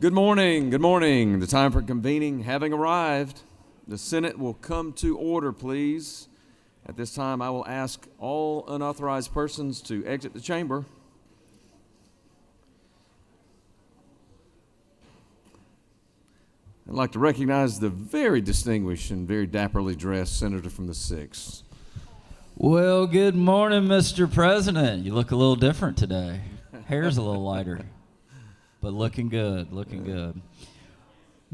Good morning. Good morning. The time for convening having arrived. The Senate will come to order, please. At this time, I will ask all unauthorized persons to exit the chamber. I'd like to recognize the very distinguished and very dapperly dressed senator from the 6th. Well, good morning, Mr. President. You look a little different today. Hair's a little lighter, but looking good, looking good.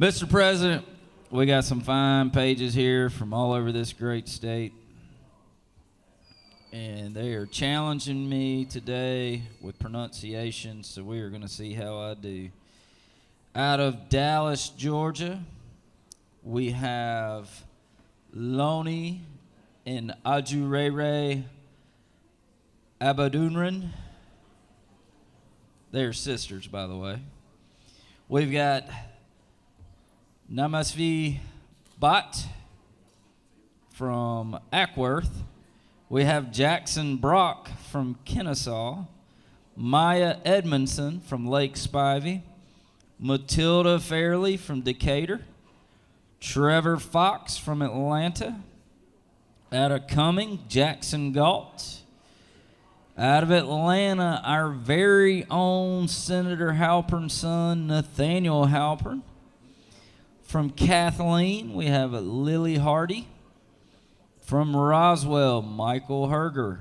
Mr. President, we got some fine pages here from all over this great state, and they are challenging me today with pronunciation, so we are going to see how I do. Out of Dallas, Georgia, we have Loni and Ajurere Abadunran. They're sisters, by the way. We've got Namasvi Bhatt from Ackworth. We have Jackson Brock from Kennesaw. Maya Edmondson from Lake Spivey. Matilda Fairley from Decatur. Trevor Fox from Atlanta. Out of Cumming, Jackson Galt. Out of Atlanta, our very own Senator Halpern's son, Nathaniel Halpern. From Kathleen, we have Lily Hardy. From Roswell, Michael Herger.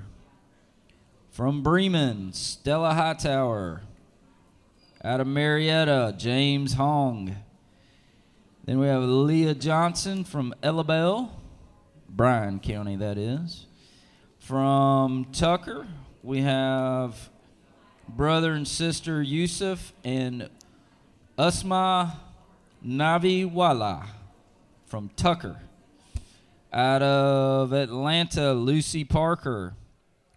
From Bremen, Stella Hightower. Out of Marietta, James Hong. Then we have Leah Johnson from Ellabelle, Bryan County, that is. From Tucker, we have brother and sister Yusuf and Usma Naviwala from Tucker. Out of Atlanta, Lucy Parker.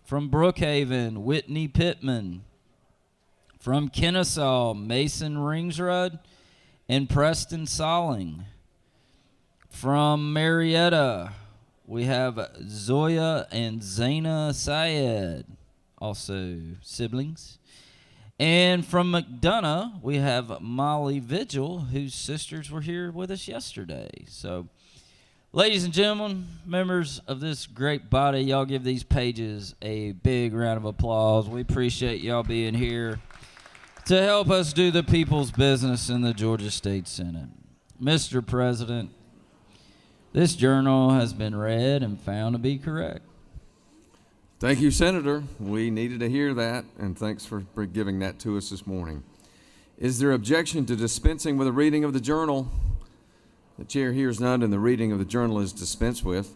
From Brookhaven, Whitney Pittman. From Kennesaw, Mason Ringsrud and Preston Solling. From Marietta, we have Zoya and Zaina Syed, also siblings. And from McDonough, we have Molly Vigil, whose sisters were here with us yesterday. So, ladies and gentlemen, members of this great body, y'all give these pages a big round of applause. We appreciate y'all being here to help us do the people's business in the Georgia State Senate. Mr. President, this journal has been read and found to be correct. Thank you, Senator. We needed to hear that, and thanks for giving that to us this morning. Is there objection to dispensing with a reading of the journal? The chair hears none, and the reading of the journal is dispensed with.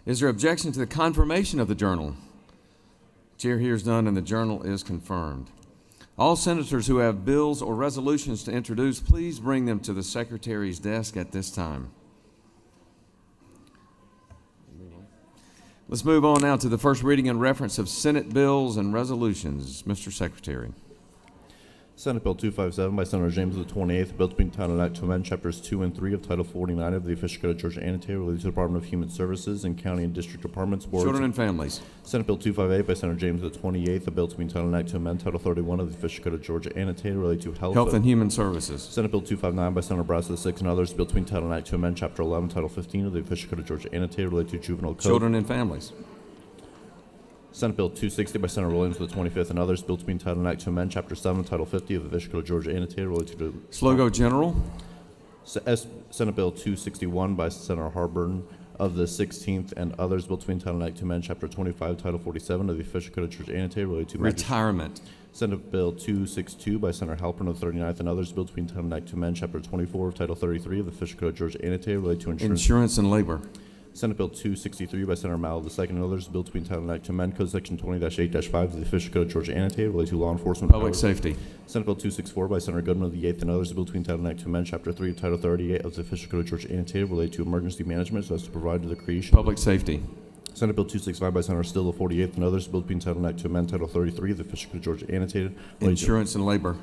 Is there objection to the confirmation of the journal? The chair hears none, and the journal is confirmed. All senators who have bills or resolutions to introduce, please bring them to the secretary's desk at this time. Let's move on now to the first reading and reference of Senate bills and resolutions. Mr. Secretary. Senate Bill 257 by Senator James of the 28th, bill to be entitled an act to amend chapters 2 and 3 of Title 49 of the Official Code of Georgia Annotated related to the Department of Human Services and County and District Departments, Boards. Children and families. Senate Bill 258 by Senator James of the 28th, a bill to be entitled an act to amend Title 31 of the Official Code of Georgia Annotated related to Health and Human Services. Senate Bill 259 by Senator Brass of the 6th and others, bill to be entitled an act to amend Chapter 11, Title 15 of the Official Code of Georgia Annotated related to Juvenile Code. Children and families. Senate Bill 260 by Senator Williams of the 25th and others, bill to be entitled an act to amend Chapter 7, Title 50 of the Official Code of Georgia Annotated related to Slogo General. Senate Bill 261 by Senator Harburn of the 16th and others, bill to be entitled an act to amend Chapter 25, Title 47 of the Official Code of Georgia Annotated related to retirement. Senate Bill 262 by Senator Halpern of the 39th and others, bill to be entitled an act to amend Chapter 24 of Title 33 of the Official Code of Georgia Annotated related to insurance and labor. Senate Bill 263 by Senator Mallett II and others, bill to be entitled an act to amend Code Section 20-8-5 of the Official Code of Georgia Annotated related to law enforcement. Public safety. Senate Bill 264 by Senator Goodman of the 8th and others, bill to be entitled an act to amend Chapter 3 of Title 38 of the Official Code of Georgia Annotated related to emergency management so as to provide to the creation. Public safety. Senate Bill 265 by Senator Still of the 48th and others, bill to be entitled an act to amend Title 33 of the Official Code of Georgia Annotated. Insurance and labor.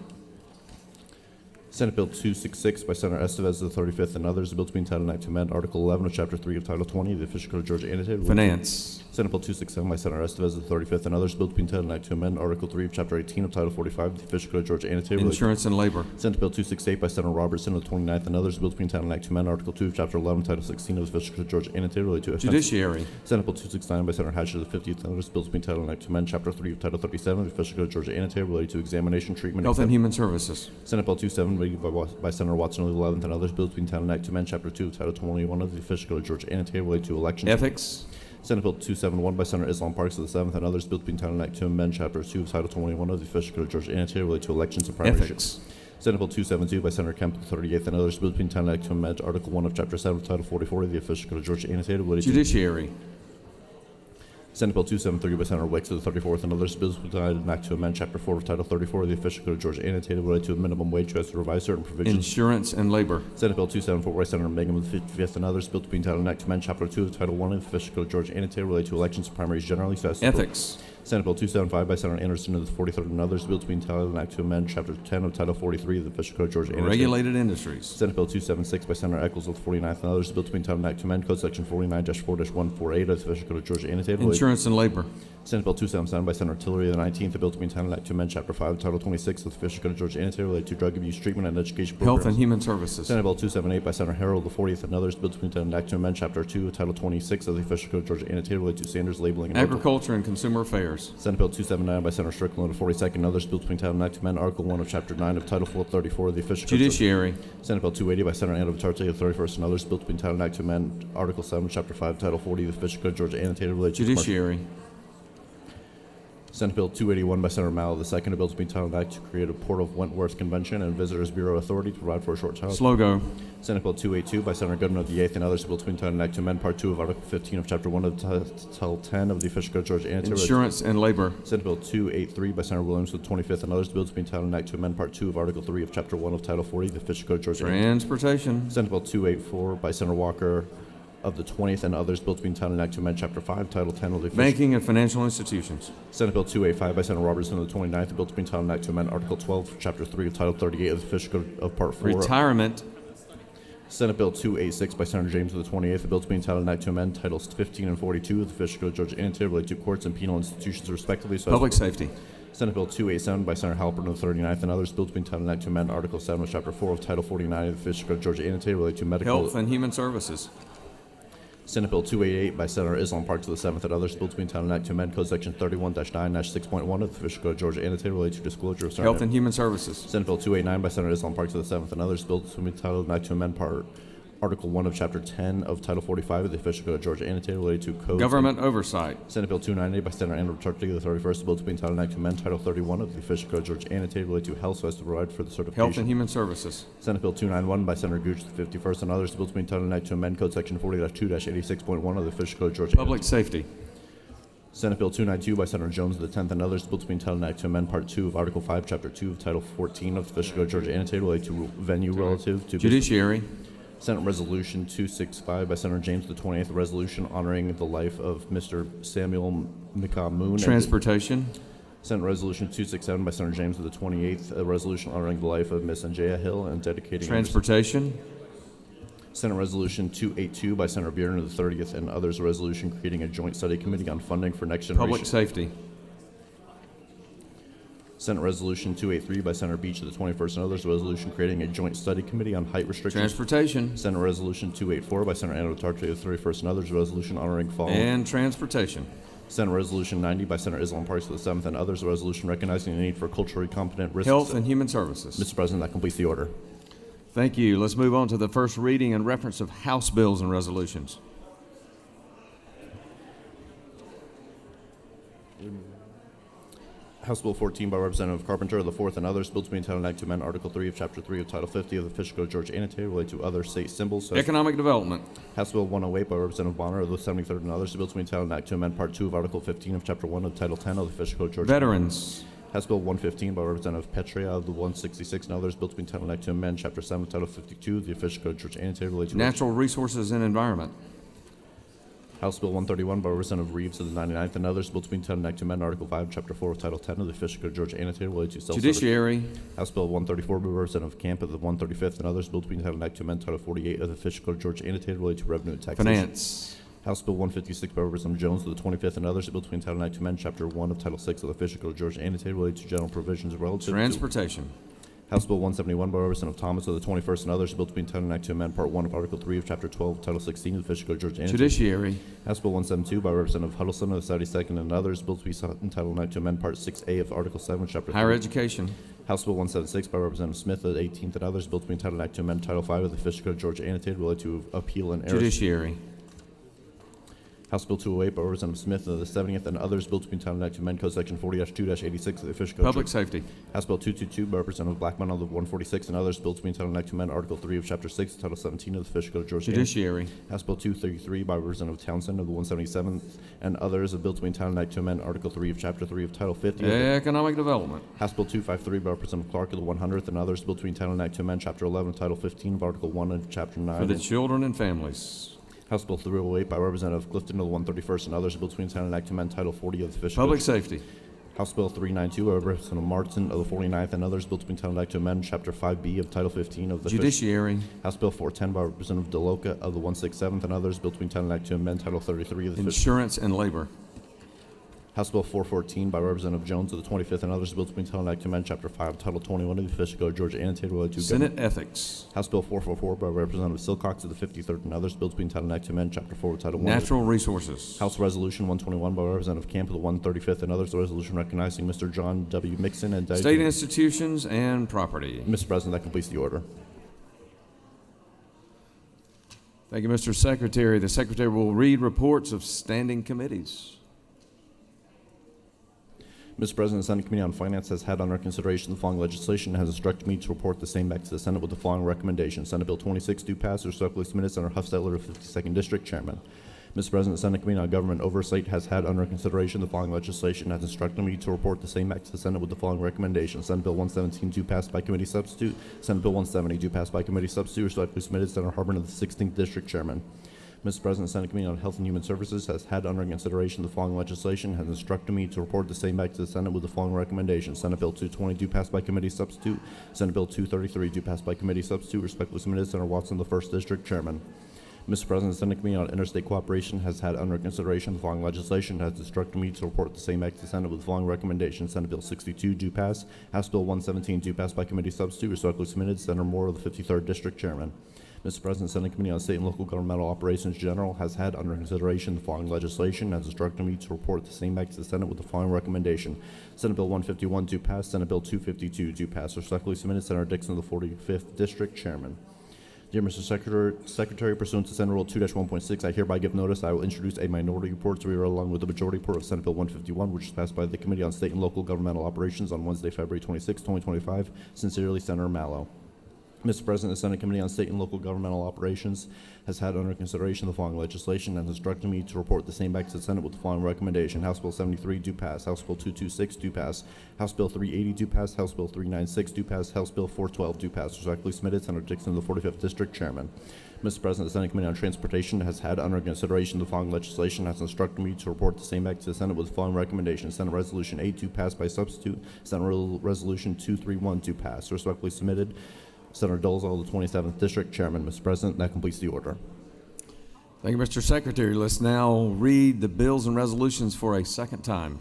Senate Bill 266 by Senator Estevez of the 35th and others, a bill to be entitled an act to amend Article 11 of Chapter 3 of Title 20 of the official code of Georgia annotated. Finance. Senate Bill 267 by Senator Estevez of the 35th and others, a bill to be entitled an act to amend Article 3 of Chapter 18 of Title 45 of the official code of Georgia annotated. Insurance and labor. Senate Bill 268 by Senator Robertson of the 29th and others, a bill to be entitled an act to amend Article 2 of Chapter 11 Title 16 of the official code of Georgia annotated related to offenses. Judiciary. Senate Bill 269 by Senator Hatcher of the 50th and others, a bill to be entitled an act to amend Chapter 3 of Title 37 of the official code of Georgia annotated related to examination, treatment, Health and Human Services. Senate Bill 270 by Senator Watson of the 11th and others, bills to be entitled an act to amend Chapter 2 of Title 21 of the official code of Georgia annotated related to elections. Ethics. Senate Bill 271 by Senator Islam Parks of the 7th and others, bill to be entitled an act to amend Chapter 2 of Title 21 of the official code of Georgia annotated related to elections and primaries. Ethics. Senate Bill 272 by Senator Kemp of the 38th and others, bill to be entitled an act to amend Article 1 of Chapter 7 of Title 44 of the official code of Georgia annotated related to Judiciary. Senate Bill 273 by Senator Wicks of the 34th and others, bills to be entitled an act to amend Chapter 4 of Title 34 of the official code of Georgia annotated related to a minimum wage as to revise certain provisions. Insurance and labor. Senate Bill 274 by Senator Mangum of the 55th and others, bill to be entitled an act to amend Chapter 2 of Title 1 of the official code of Georgia annotated related to elections and primaries generally. So as to- Ethics. Senate Bill 275 by Senator Anderson of the 43rd and others, bill to be entitled an act to amend Chapter 10 of Title 43 of the official code of Georgia annotated. Regulated industries. Senate Bill 276 by Senator Eccles of the 49th and others, bill to be entitled an act to amend Code Section 49-4-148 of the official code of Georgia annotated. Insurance and labor. Senate Bill 277 by Senator Tillery of the 19th, a bill to be entitled an act to amend Chapter 5 of Title 26 of the official code of Georgia annotated related to drug abuse treatment and education programs. Health and Human Services. Senate Bill 278 by Senator Harrell of the 40th and others, bill to be entitled an act to amend Chapter 2 of Title 26 of the official code of Georgia annotated related to standards, labeling, and Agriculture and Consumer Affairs. Senate Bill 279 by Senator Strickland of the 42nd and others, bill to be entitled an act to amend Article 1 of Chapter 9 of Title 434 of the official code. Judiciary. Senate Bill 280 by Senator Anna Vitarte of the 31st and others, bill to be entitled an act to amend Article 7, Chapter 5, Title 40 of the official code of Georgia annotated related to commercial. Judiciary. Senate Bill 281 by Senator Malley of the 2nd, a bill to be entitled an act to create a Port of Wentworth Convention and Visitors Bureau authority to provide for a short child. Slow go. Senate Bill 282 by Senator Goodman of the 8th and others, a bill to be entitled an act to amend Part 2 of Article 15 of Chapter 1 of Title 10 of the official code of Georgia annotated. Insurance and labor. Senate Bill 283 by Senator Williams of the 25th and others, a bill to be entitled an act to amend Part 2 of Article 3 of Chapter 1 of Title 40 of the official code of Georgia annotated. Transportation. Senate Bill 284 by Senator Walker of the 20th and others, bill to be entitled an act to amend Chapter 5, Title 10 of the official. Banking and financial institutions. Senate Bill 285 by Senator Robertson of the 29th, a bill to be entitled an act to amend Article 12, Chapter 3 of Title 38 of the official code of Part 4. Retirement. Senate Bill 286 by Senator James of the 28th, a bill to be entitled an act to amend Titles 15 and 42 of the official code of Georgia annotated related to courts and penal institutions respectively. So as- Public safety. Senate Bill 287 by Senator Halpern of the 39th and others, bill to be entitled an act to amend Article 7 of Chapter 4 of Title 49 of the official code of Georgia annotated related to medical. Health and Human Services. Senate Bill 288 by Senator Islam Parks of the 7th and others, bill to be entitled an act to amend Code Section 31-9-6.1 of the official code of Georgia annotated related to disclosure of certain. Health and Human Services. Senate Bill 289 by Senator Islam Parks of the 7th and others, bill to be entitled an act to amend Article 1 of Chapter 10 of Title 45 of the official code of Georgia annotated related to codes. Government oversight. Senate Bill 290 by Senator Andrew Vitarte of the 31st, bill to be entitled an act to amend Title 31 of the official code of Georgia annotated related to health so as to provide for the certification. Health and Human Services. Senate Bill 291 by Senator Gooch of the 51st and others, bill to be entitled an act to amend Code Section 40-2-86.1 of the official code of Georgia. Public safety. Senate Bill 292 by Senator Jones of the 10th and others, bill to be entitled an act to amend Part 2 of Article 5, Chapter 2 of Title 14 of the official code of Georgia annotated related to venue relative to Judiciary. Senate Resolution 265 by Senator James of the 28th, a resolution honoring the life of Mr. Samuel McCaw-Moon. Transportation. Senate Resolution 267 by Senator James of the 28th, a resolution honoring the life of Miss Anjaya Hill and dedicating. Transportation. Senate Resolution 282 by Senator Bearden of the 30th and others, a resolution creating a joint study committee on funding for next generation. Public safety. Senate Resolution 283 by Senator Beach of the 21st and others, a resolution creating a joint study committee on height restrictions. Transportation. Senate Resolution 284 by Senator Anna Vitarte of the 31st and others, a resolution honoring fallen. And transportation. Senate Resolution 90 by Senator Islam Parks of the 7th and others, a resolution recognizing the need for culturally competent risks. Health and Human Services. Mr. President, that completes the order. Thank you. Let's move on to the first reading and reference of House bills and resolutions. House Bill 14 by Representative Carpenter of the 4th and others, bill to be entitled an act to amend Article 3 of Chapter 3 of Title 50 of the official code of Georgia annotated related to other state symbols. So Economic Development. House Bill 108 by Representative Bonner of the 73rd and others, bill to be entitled an act to amend Part 2 of Article 15 of Chapter 1 of Title 10 of the official code of Georgia. Veterans. House Bill 115 by Representative Petria of the 166 and others, bill to be entitled an act to amend Chapter 7 of Title 52 of the official code of Georgia annotated related to Natural Resources and Environment. House Bill 131 by Representative Reeves of the 99th and others, bill to be entitled an act to amend Article 5, Chapter 4 of Title 10 of the official code of Georgia annotated related to self-service. Judiciary. House Bill 134 by Representative Camp of the 135th and others, bill to be entitled an act to amend Title 48 of the official code of Georgia annotated related to revenue and taxation. Finance. House Bill 156 by Representative Jones of the 25th and others, bill to be entitled an act to amend Chapter 1 of Title 6 of the official code of Georgia annotated related to general provisions relative to Transportation. House Bill 171 by Representative Thomas of the 21st and others, bill to be entitled an act to amend Part 1 of Article 3 of Chapter 12 of Title 16 of the official code of Georgia annotated. Judiciary. House Bill 172 by Representative Huddleston of the 72nd and others, bill to be entitled an act to amend Part 6A of Article 7, Chapter 3. Higher education. House Bill 176 by Representative Smith of the 18th and others, bill to be entitled an act to amend Title 5 of the official code of Georgia annotated related to appeal and errors. Judiciary. House Bill 208 by Representative Smith of the 70th and others, bill to be entitled an act to amend Code Section 40-2-86 of the official code. Public safety. House Bill 222 by Representative Blackmon of the 146 and others, bill to be entitled an act to amend Article 3 of Chapter 6, Title 17 of the official code of Georgia. Judiciary. House Bill 233 by Representative Townsend of the 177th and others, a bill to be entitled an act to amend Article 3 of Chapter 3 of Title 50. Economic development. House Bill 253 by Representative Clark of the 100th and others, bill to be entitled an act to amend Chapter 11 of Title 15 of Article 1 of Chapter 9. For the children and families. House Bill 308 by Representative Clifton of the 131st and others, bill to be entitled an act to amend Title 40 of the official Public code. safety. House Bill 392 by Representative Martin of the 49th and others, bill to be entitled an act to amend Chapter 5B of Title 15 of the Judiciary. House Bill 410 by Representative DeLoca of the 167th and others, bill to be entitled an act to amend Title 33 of the official. Insurance and labor. House Bill 414 by Representative Jones of the 25th and others, bill to be entitled an act to amend Chapter 5 Title 21 of the official code of Georgia annotated related to Senate ethics. House Bill 444 by Representative Silcox of the 53rd and others, bill to be entitled an act to amend Chapter 4 of Title 1. Natural resources. House Resolution 121 by Representative Camp of the 135th and others, the resolution recognizing Mr. John W. Mixon and State institutions and property. Mr. President, that completes the order. Thank you, Mr. Secretary. The Secretary will read reports of standing committees. Mr. President, the Senate Committee on Finance has had under consideration the following legislation and has instructed me to report the same back to the Senate with the following recommendation. Senate Bill 26 do pass, respectfully submitted, Senator Huffstetler of 52nd District, Chairman. Mr. President, the Senate Committee on Government Oversight has had under consideration the following legislation and has instructed me to report the same back to the Senate with the following recommendation. Senate Bill 117 do pass by committee substitute. Senate Bill 170 do pass by committee substitute, respectfully submitted, Senator Harbin of the 16th District, Chairman. Mr. President, the Senate Committee on Health and Human Services has had under consideration the following legislation and has instructed me to report the same back to the Senate with the following recommendation. Senate Bill 220 do pass by committee substitute. Senate Bill 233 do pass by committee substitute, respectfully submitted, Senator Watson of the 1st District, Chairman. Mr. President, the Senate Committee on Interstate Cooperation has had under consideration the following legislation and has instructed me to report the same back to the Senate with the following recommendation. Senate Bill 62 do pass. House Bill 117 do pass by committee substitute, respectfully submitted, Senator Moore of the 53rd District, Chairman. Mr. President, the Senate Committee on State and Local Governmental Operations General has had under consideration the following legislation and has instructed me to report the same back to the Senate with the following recommendation. Senate Bill 151 do pass. Senate Bill 252 do pass. Respectfully submitted, Senator Dixon of the 45th District, Chairman. Dear Mr. Secretary, pursuant to Senate Rule 2-1.6, I hereby give notice I will introduce a minority report to be read along with the majority report of Senate Bill 151, which was passed by the Committee on State and Local Governmental Operations on Wednesday, February 26, 2025. Sincerely, Senator Mallow. Mr. President, the Senate Committee on State and Local Governmental Operations has had under consideration the following legislation and has instructed me to report the same back to the Senate with the following recommendation. House Bill 73 do pass. House Bill 226 do pass. House Bill 380 do pass. House Bill 396 do pass. House Bill 412 do pass. Respectfully submitted, Senator Dixon of the 45th District, Chairman. Mr. President, the Senate Committee on Transportation has had under consideration the following legislation and has instructed me to report the same back to the Senate with the following recommendation. Senate Resolution 8 do pass by substitute. Senate Resolution 231 do pass. Respectfully submitted, Senator Dolezal of the 27th District, Chairman. Mr. President, that completes the order. Thank you, Mr. Secretary. Let's now read the bills and resolutions for a second time.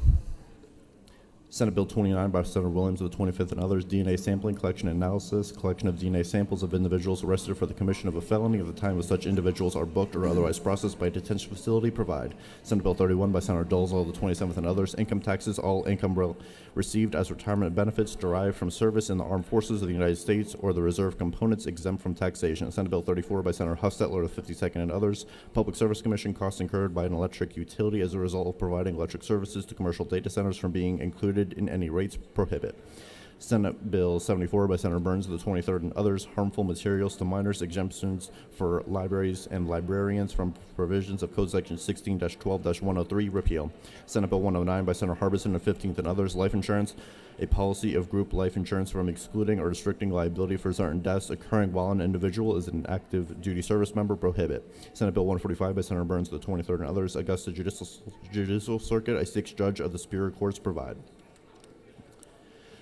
Senate Bill 29 by Senator Williams of the 25th and others, DNA sampling, collection and analysis, collection of DNA samples of individuals arrested for the commission of a felony at the time of such individuals are booked or otherwise processed by a detention facility provide. Senate Bill 31 by Senator Dolezal of the 27th and others, income taxes, all income received as retirement benefits derived from service in the armed forces of the United States or the reserve components exempt from taxation. Senate Bill 34 by Senator Huffstetler of the 52nd and others, Public Service Commission costs incurred by an electric utility as a result of providing electric services to commercial data centers from being included in any rates prohibit. Senate Bill 74 by Senator Burns of the 23rd and others, harmful materials to minors, exemptions for libraries and librarians from provisions of Code Section 16-12-103, repeal. Senate Bill 109 by Senator Harbison of 15th and others, life insurance, a policy of group life insurance from excluding or restricting liability for certain deaths occurring while an individual is an active duty service member, prohibit. Senate Bill 145 by Senator Burns of the 23rd and others, Augusta Judicial Circuit, a 6th judge of the Superior Courts, provide.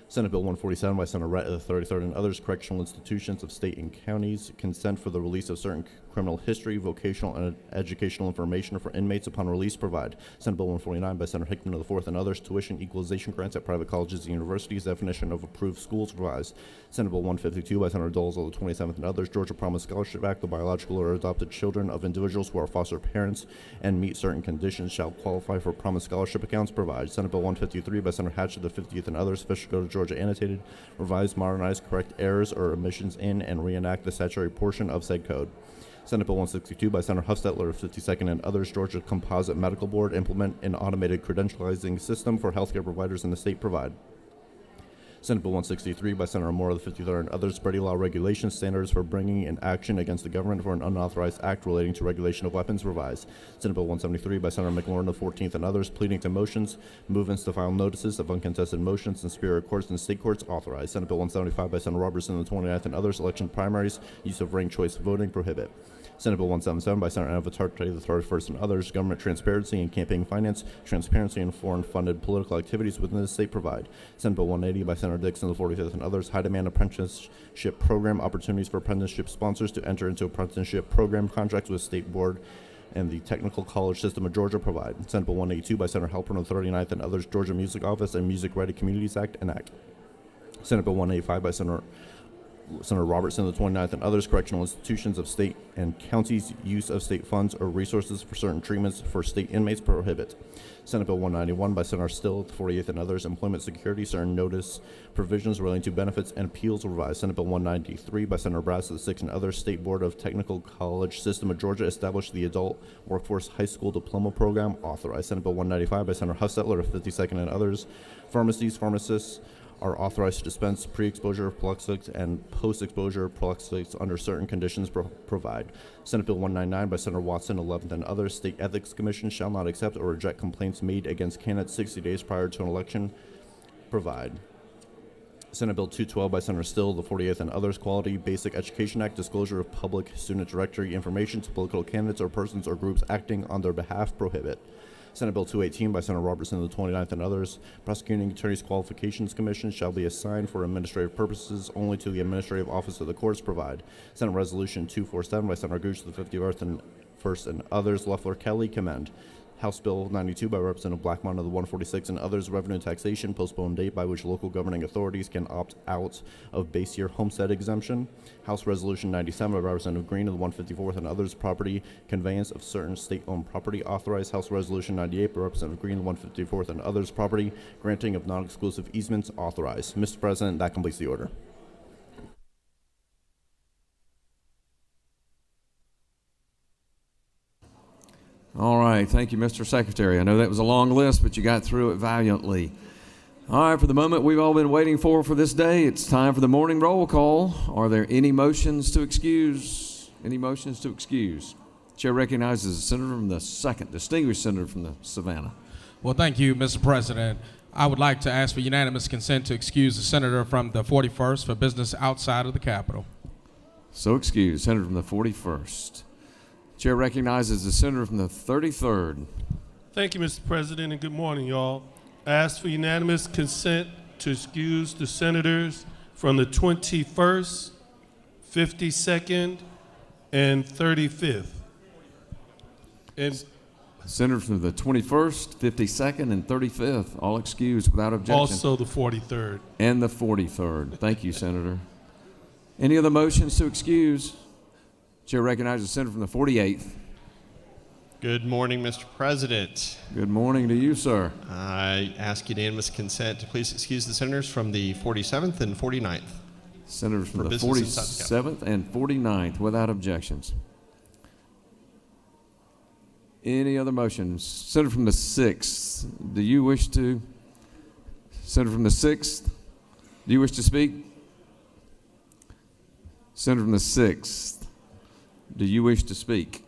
Senate Bill 147 by Senator Rett of the 33rd and others, correctional institutions of state and counties, consent for the release of certain criminal history, vocational, and educational information for inmates upon release, provide. Senate Bill 149 by Senator Hickman of the 4th and others, tuition equalization grants at private colleges and universities, definition of approved schools, revised. Senate Bill 152 by Senator Doles of the 27th and others, Georgia Promise Scholarship Act, the biological or adopted children of individuals who are foster parents and meet certain conditions shall qualify for Promise Scholarship accounts, provide. Senate Bill 153 by Senator Hatch of the 50th and others, Fisher Go to Georgia annotated, revise, modernize, correct errors or omissions in, and reenact the statutory portion of said code. Senate Bill 162 by Senator Huffstetler of 52nd and others, Georgia Composite Medical Board, implement an automated credentializing system for healthcare providers in the state, provide. Senate Bill 163 by Senator Moore of the 53rd and others, Brady Law regulations, standards for bringing an action against the government for an unauthorized act relating to regulation of weapons, revised. Senate Bill 173 by Senator McLaurin of the 14th and others, pleading to motions, movements to file notices of uncontested motions in superior courts and state courts, authorized. Senate Bill 175 by Senator Robertson of the 29th and others, election primaries, use of ranked choice voting, prohibit. Senate Bill 177 by Senator Anna Vitarte of the 31st and others, government transparency and campaign finance, transparency in foreign-funded political activities within the state, provide. Senate Bill 180 by Senator Dixon of the 45th and others, high-demand apprenticeship program, opportunities for apprenticeship sponsors to enter into apprenticeship program contracts with State Board and the Technical College System of Georgia, provide. Senate Bill 182 by Senator Halpern of the 39th and others, Georgia Music Office and Music Ready Communities Act, enact. Senate Bill 185 by Senator Robertson of the 29th and others, correctional institutions of state and counties' use of state funds or resources for certain treatments for state inmates, prohibit. Senate Bill 191 by Senator Still of the 48th and others, employment security, certain notice provisions relating to benefits and appeals, revised. Senate Bill 193 by Senator Brass of the 6th and others, State Board of Technical College System of Georgia, established the Adult Workforce High School Diploma Program, authorized. Senate Bill 195 by Senator Huffstetler of 52nd and others, pharmacists are authorized to dispense pre-exposure prophylactics and post-exposure prophylactics under certain conditions, provide. Senate Bill 199 by Senator Watson, 11th and others, State Ethics Commission shall not accept or reject complaints made against candidates 60 days prior to an election, provide. Senate Bill 212 by Senator Still, the 48th and others, Quality Basic Education Act, disclosure of public student directory information to political candidates or persons or groups acting on their behalf, prohibit. Senate Bill 218 by Senator Robertson of the 29th and others, Prosecuting Attorneys Qualifications Commission shall be assigned for administrative purposes only to the Administrative Office of the Courts, provide. Senate Resolution 247 by Senator Gooch of the 51st and first and others, Loeffler Kelly, commend. House Bill 92 by Representative Blackmon of the 146 and others, revenue taxation, postponed date by which local governing authorities can opt out of base year homestead exemption. House Resolution 97 by Representative Green of the 154th and others, property conveyance of certain state-owned property, authorized. House Resolution 98 by Representative Green, the 154th and others, property granting of non-exclusive easements, authorized. Mr. President, that completes the order. All right, thank you, Mr. Secretary. I know that was a long list, but you got through it valiantly. All right, for the moment we've all been waiting for this day, it's time for the morning roll call. Are there any motions to excuse? Any motions to excuse? Chair recognizes the senator from the 2nd, distinguished senator from the Savannah. Well, thank you, Mr. President. I would like to ask for unanimous consent to excuse the senator from the 41st for business outside of the Capitol. So excused, senator from the 41st. Chair recognizes the senator from the 33rd. Thank you, Mr. President, and good morning, y'all. I ask for unanimous consent to excuse the senators from the 21st, 52nd, and 35th. And Senators from the 21st, 52nd, and 35th, all excused without objection. also the 43rd. And the 43rd. Thank you, Senator. Any other motions to excuse? Chair recognizes the senator from the 48th. Good morning, Mr. President. Good morning to you, sir. I ask unanimous consent to please excuse the senators from the 47th and 49th. Senators from For the business inside the 47th and 49th without objections. Any other motions? Senator from the 6th, do you wish to? Senator from the 6th? Do you wish to speak? Senator from the 6th, do you wish to speak?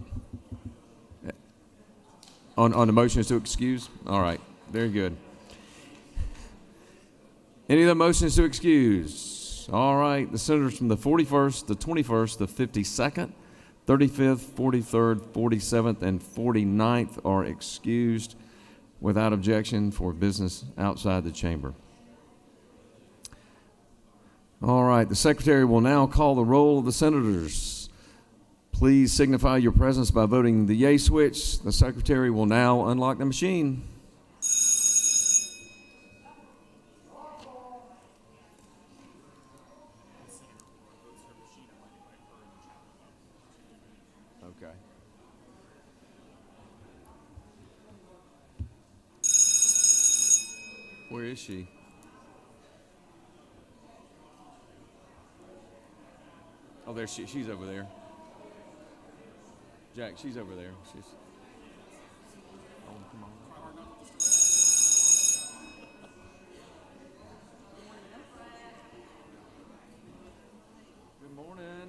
On the motions to excuse? All right, very good. Any other motions to excuse? All right, the senators from the 41st, the 21st, the 52nd, 35th, 43rd, 47th, and 49th are excused without objection for business outside the chamber. All right, the secretary will now call the roll of the senators. Please signify your presence by voting the yay switch. The secretary will now unlock the machine. Okay. Where is she? Oh, there she's over there. Jack, she's over there. She's. Oh, come on. Good morning.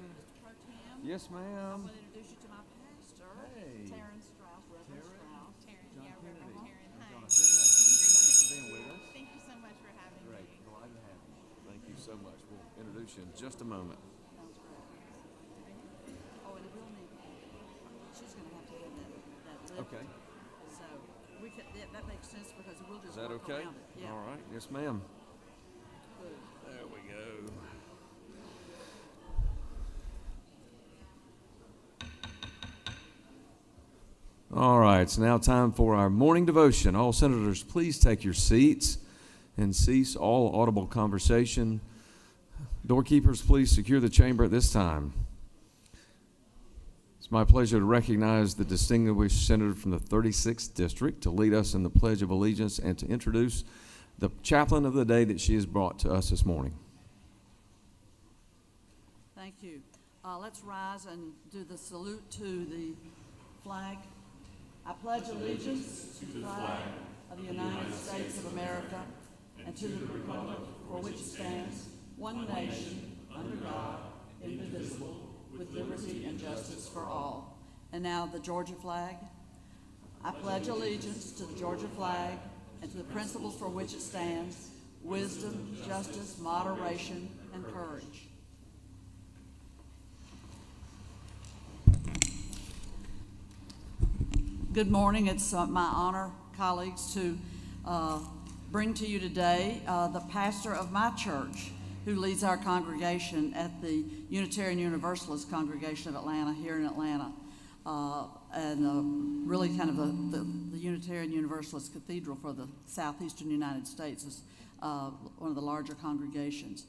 Yes, ma'am. I want to introduce you to my pastor, Hey. Taryn Strauss, Reverend Strauss. Taryn, John yeah, Kennedy. Reverend Taryn. Hi. Very nice for being with us. Thank you so much for having Great. me. Glad to have you. Thank you so much. We'll introduce you in just a moment. Sounds great. Oh, and we'll need, she's going to have to have that lift. Okay. So we could, that makes sense because we'll just Is that work okay? around it. Yeah. All right. Yes, ma'am. Good. There we go. All right, it's now time for our morning devotion. All senators, please take your seats and cease all audible conversation. Doorkeepers, please secure the chamber at this time. It's my pleasure to recognize the distinguished senator from the 36th District to lead us in the Pledge of Allegiance and to introduce the chaplain of the day that she has brought to us this morning. Thank you. Let's rise and do the salute to the flag. I pledge allegiance to the flag of the United States of America and to the republic for which it stands, one nation, under God, indivisible, with liberty and justice for all. And now the Georgia flag. I pledge allegiance to the Georgia flag and to the principles for which it stands, wisdom, justice, moderation, and courage. Good morning. It's my honor, colleagues, to bring to you today the pastor of my church who leads our congregation at the Unitarian Universalist Congregation of Atlanta, here in Atlanta, and really kind of the Unitarian Universalist Cathedral for the southeastern United States is one of the larger congregations.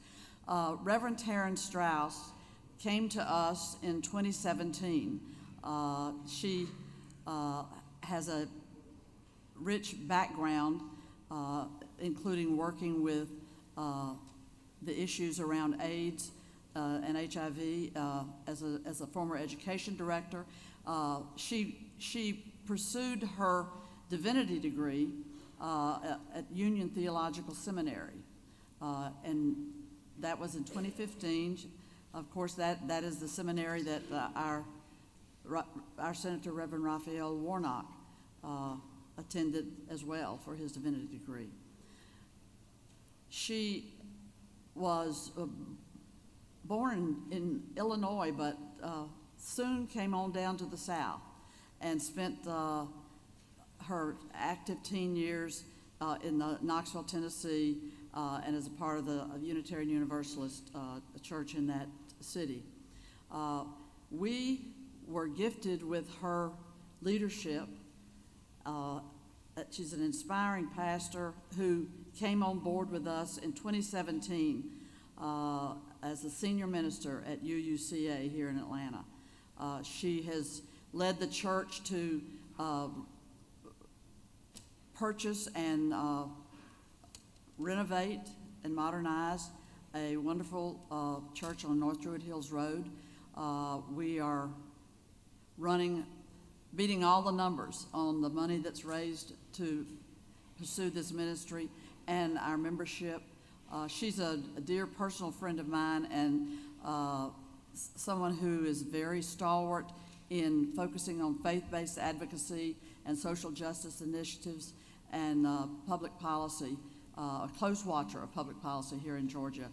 Reverend Taryn Strauss came to us in 2017. She has a rich background, including working with the issues around AIDS and HIV as a former education director. She pursued her divinity degree at Union Theological Seminary, and that was in 2015. Of course, that is the seminary that our Senator Reverend Raphael Warnock attended as well for his divinity degree. She was born in Illinois, but soon came on down to the South and spent her active teen years in Knoxville, Tennessee, and as a part of the Unitarian Universalist church in that city. We were gifted with her leadership. She's an inspiring pastor who came on board with us in 2017 as a senior minister at UUCA here in Atlanta. She has led the church to purchase and renovate and modernize a wonderful church on North Druid Hills Road. We are beating all the numbers on the money that's raised to pursue this ministry, and our membership She's a dear personal friend of mine and someone who is very stalwart in focusing on faith-based advocacy and social justice initiatives and public policy, a close watcher of public policy here in Georgia.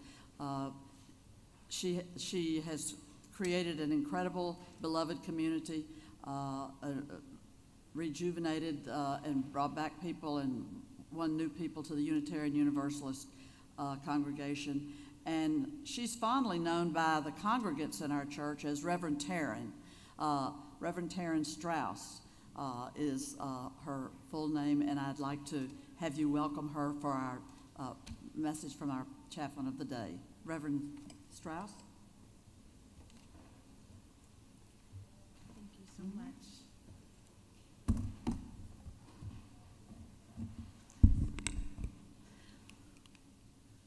She has created an incredible, beloved community, rejuvenated and brought back people and won new people to the Unitarian Universalist congregation. And she's fondly known by the congregants in our church as Reverend Taryn. Reverend Taryn Strauss is her full name, and I'd like to have you welcome her for our message from our chaplain of the day. Reverend Strauss? Thank you so much.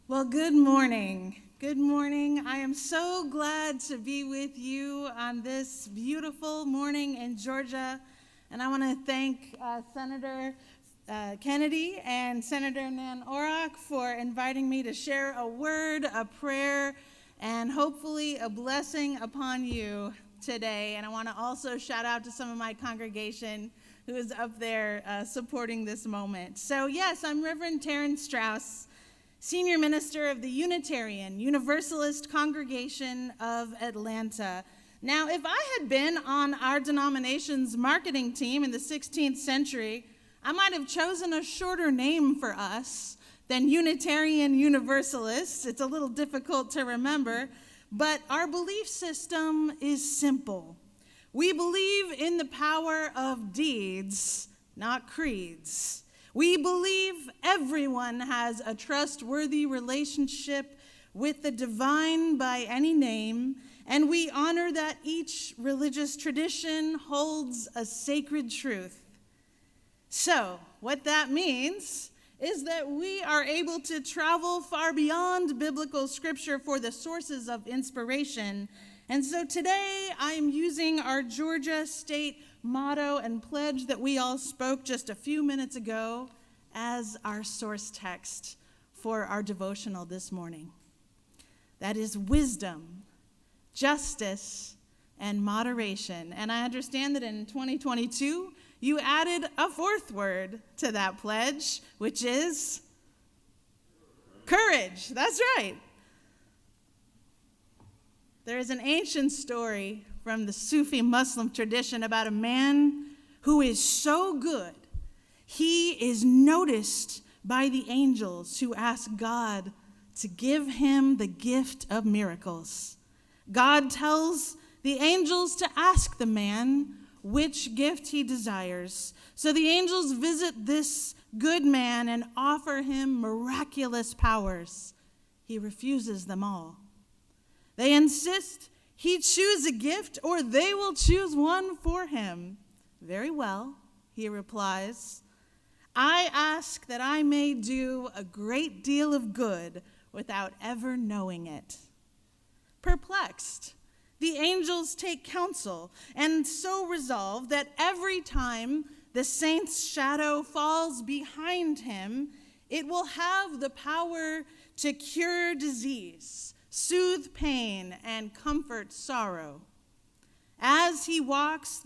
Well, good morning. Good morning. I am so glad to be with you on this beautiful morning in Georgia. And I want to thank Senator Kennedy and Senator Nan Orrock for inviting me to share a word, a prayer, and hopefully a blessing upon you today. And I want to also shout out to some of my congregation who is up there supporting this moment. So yes, I'm Reverend Taryn Strauss, Senior Minister of the Unitarian Universalist Congregation of Atlanta. Now, if I had been on our denomination's marketing team in the 16th century, I might have chosen a shorter name for us than Unitarian Universalists. It's a little difficult to remember, but our belief system is simple. We believe in the power of deeds, not creeds. We believe everyone has a trustworthy relationship with the divine by any name, and we honor that each religious tradition holds a sacred truth. So, what that means is that we are able to travel far beyond biblical scripture for the sources of inspiration. And so today I'm using our Georgia State motto and pledge that we all spoke just a few minutes ago as our source text for our devotional this morning. That is wisdom, justice, and moderation. And I understand that in 2022, you added a fourth word to that pledge, which is courage. That's right. There is an ancient story from the Sufi Muslim tradition about a man who is so good, he is noticed by the angels who ask God to give him the gift of miracles. God tells the angels to ask the man which gift he desires. So the angels visit this good man and offer him miraculous powers. He refuses them all. They insist he choose a gift or they will choose one for him. Very well, he replies. I ask that I may do a great deal of good without ever knowing it. Perplexed, the angels take counsel and so resolve that every time the saint's shadow falls behind him, it will have the power to cure disease, soothe pain, and comfort sorrow. As he walks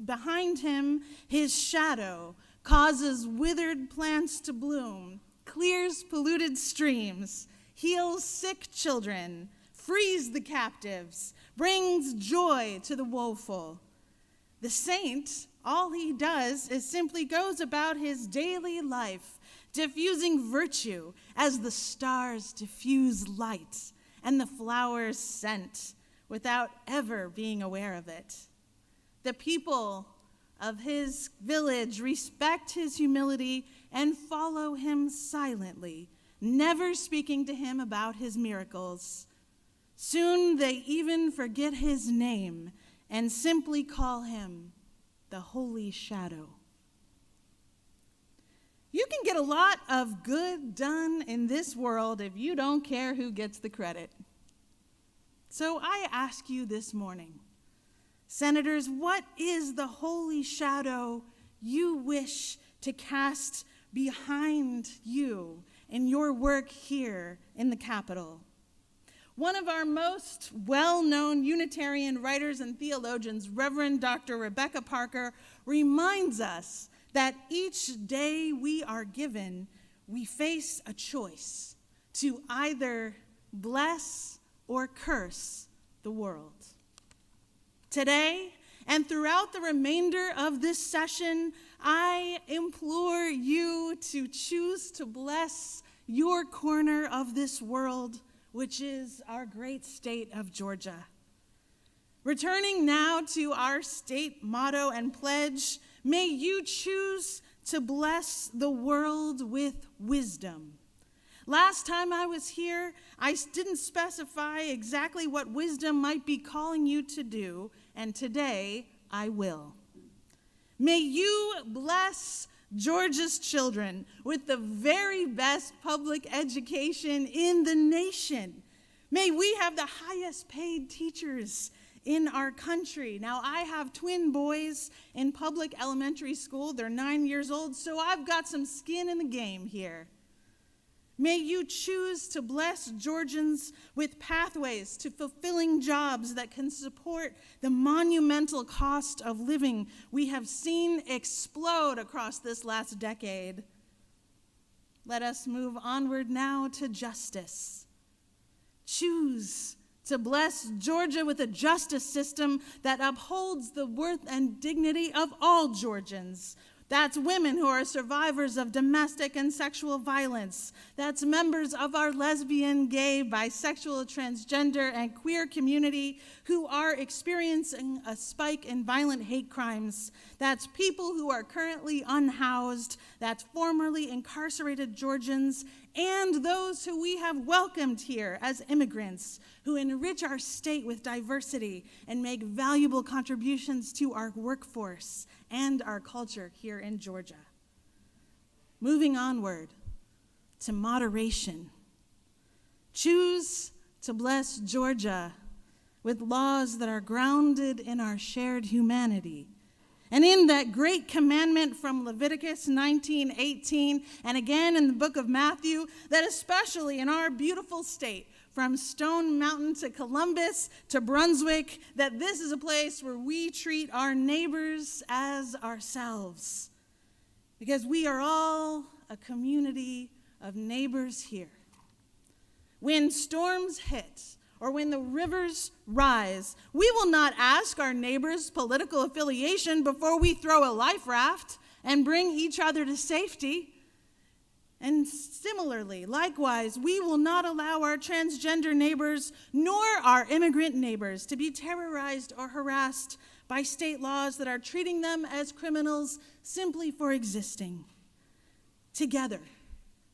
behind him, his shadow causes withered plants to bloom, clears polluted streams, heals sick children, frees the captives, brings joy to the woeful. The saint, all he does is simply goes about his daily life, diffusing virtue as the stars diffuse light and the flowers scent, without ever being aware of it. The people of his village respect his humility and follow him silently, never speaking to him about his miracles. Soon they even forget his name and simply call him the Holy Shadow. You can get a lot of good done in this world if you don't care who gets the credit. So I ask you this morning, Senators, what is the holy shadow you wish to cast behind you in your your work here in the Capitol. One of our most well-known Unitarian writers and theologians, Reverend Dr. Rebecca Parker, reminds us that each day we are given, we face a choice to either bless or curse the world. Today, and throughout the remainder of this session, I implore you to choose to bless your corner of this world, which is our great state of Georgia. Returning now to our state motto and pledge, may you choose to bless the world with wisdom. Last time I was here, I didn't specify exactly what wisdom might be calling you to do, and today I will. May you bless Georgia's children with the very best public education in the nation. May we have the highest paid teachers in our country. Now, I have twin boys in public elementary school. They're 9 years old, so I've got some skin in the game here. May you choose to bless Georgians with pathways to fulfilling jobs that can support the monumental cost of living we have seen explode across this last decade. Let us move onward now to justice. Choose to bless Georgia with a justice system that upholds the worth and dignity of all Georgians. That's women who are survivors of domestic and sexual violence. That's members of our lesbian, gay, bisexual, transgender, and queer community who are experiencing a spike in violent hate crimes. That's people who are currently unhoused. That's formerly incarcerated Georgians and those who we have welcomed here as immigrants who enrich our state with diversity and make valuable contributions to our workforce and our culture here in Georgia. Moving onward to moderation. Choose to bless Georgia with laws that are grounded in our shared humanity. And in that great commandment from Leviticus 19:18, and again in the book of Matthew, that especially in our beautiful state, from Stone Mountain to Columbus to Brunswick, that this is a place where we treat our neighbors as ourselves. Because we are all a community of neighbors here. When storms hit, or when the rivers rise, we will not ask our neighbors' political affiliation before we throw a life raft and bring each other to safety. And similarly, likewise, we will not allow our transgender neighbors nor our immigrant neighbors to be terrorized or harassed by state laws that are treating them as criminals simply for existing. Together,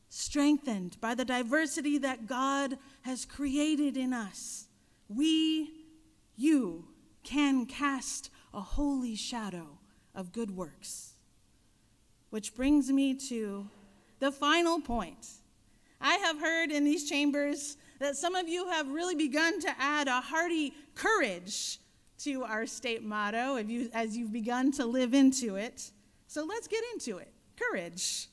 strengthened by the diversity that God has created in us, you can cast a holy shadow of good works. Which brings me to the final point. I have heard in these chambers that some of you have really begun to add a hearty courage to our state motto as you've begun to live into it. So let's get into it. Courage.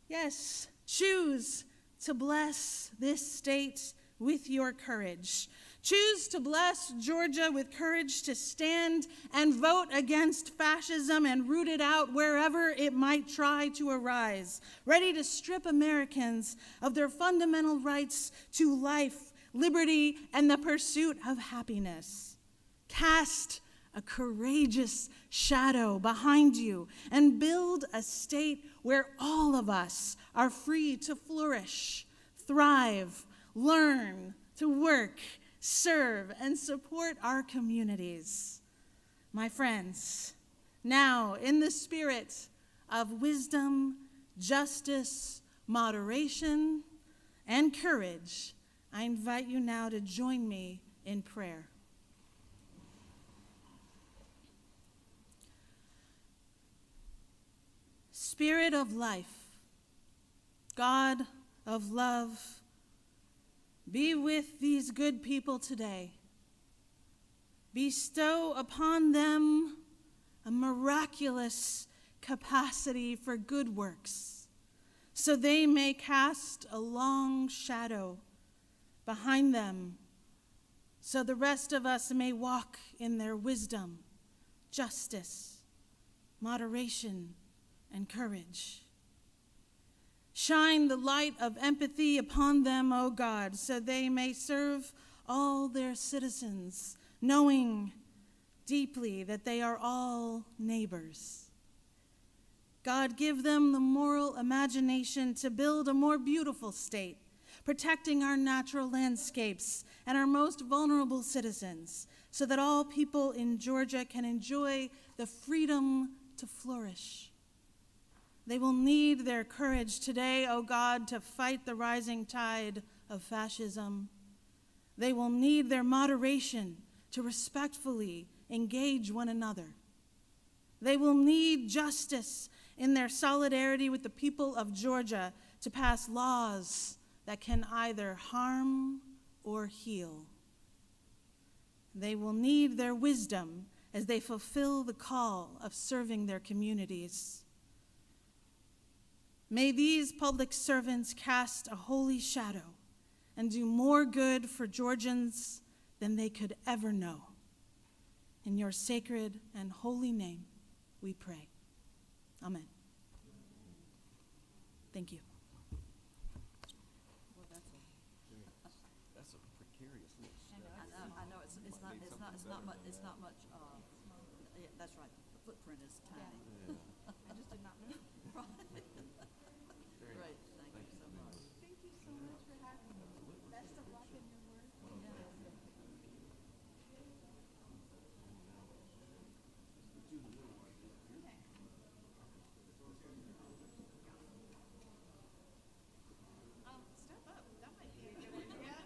Yes, choose to bless this state with your courage. Choose to bless Georgia with courage to stand and vote against fascism and root it out wherever it might try to arise, ready to strip Americans of their fundamental rights to life, liberty, and the pursuit of happiness. Cast a courageous shadow behind you and build a state where all of us are free to flourish, thrive, learn, to work, serve, and support our communities. My friends, now in the spirit of wisdom, justice, moderation, and courage, I invite you now to join me in prayer. Spirit of life, God of love, be with these good people today. Bestow upon them a miraculous capacity for good works, so they may cast a long shadow behind them, so the rest of us may walk in their wisdom, justice, moderation, and courage. Shine the light of empathy upon them, O God, so they may serve all their citizens, knowing deeply that they are all neighbors. God, give them the moral imagination to build a more beautiful state, protecting our natural landscapes and our most vulnerable citizens, so that all people in Georgia can enjoy the freedom to flourish. They will need their courage today, O God, to fight the rising tide of fascism. They will need their moderation to respectfully engage one another. They will need justice in their solidarity with the people of Georgia to pass laws that can either harm or heal. They will need their wisdom as they fulfill the call of serving their communities. May these public servants cast a holy shadow and do more good for Georgians than they could ever know. In your sacred and holy name, we pray. Amen. Thank you. That's a precarious list. I know, it's not much, yeah, that's right, the footprint is tiny. I just did not know. Great, thank you so much. Thank you so much for having me. Best of luck in your work. Step up. That might be a good one. Yeah.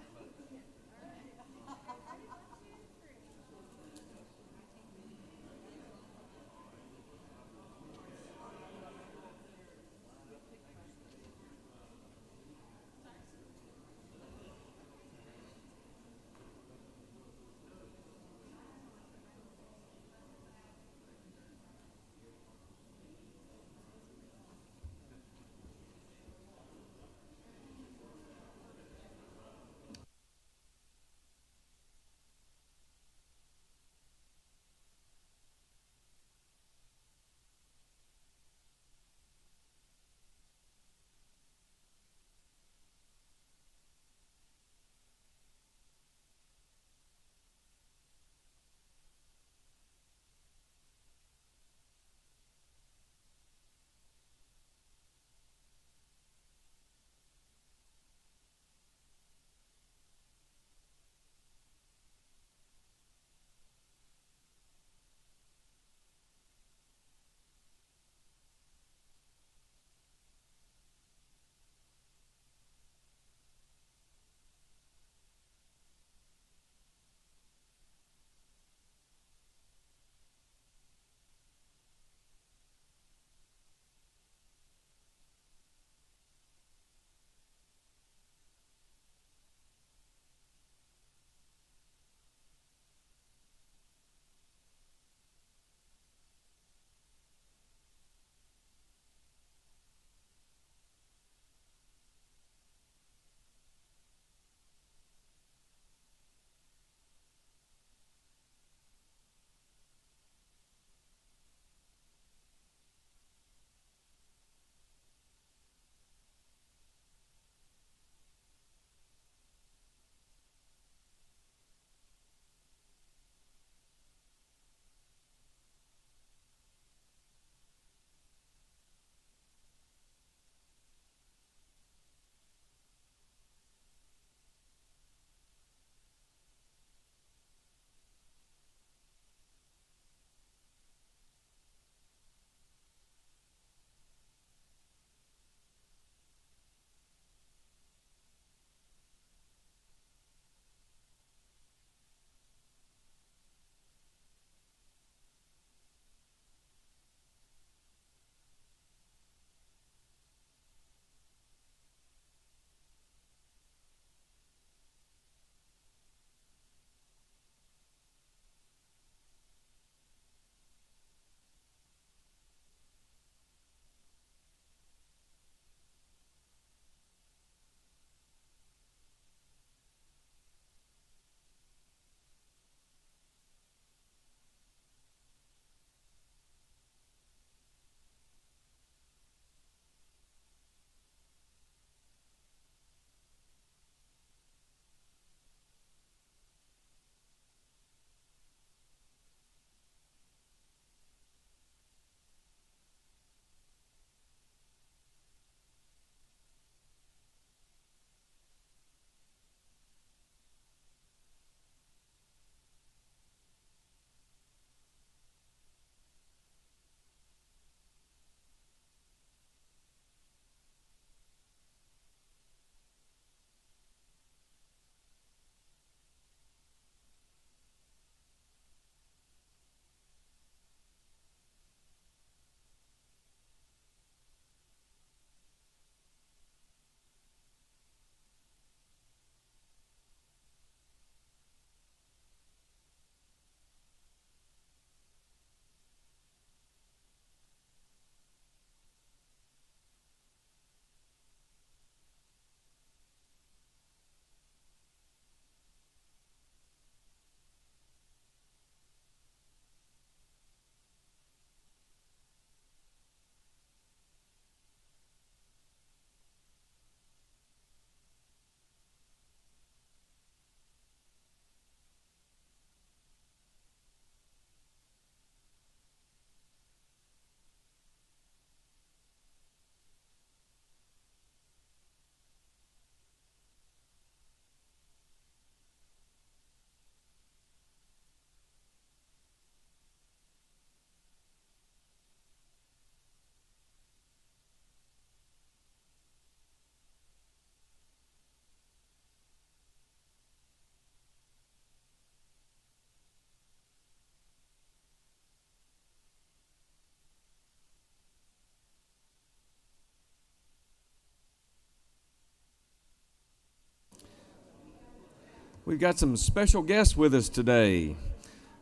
We've got some special guests with us today.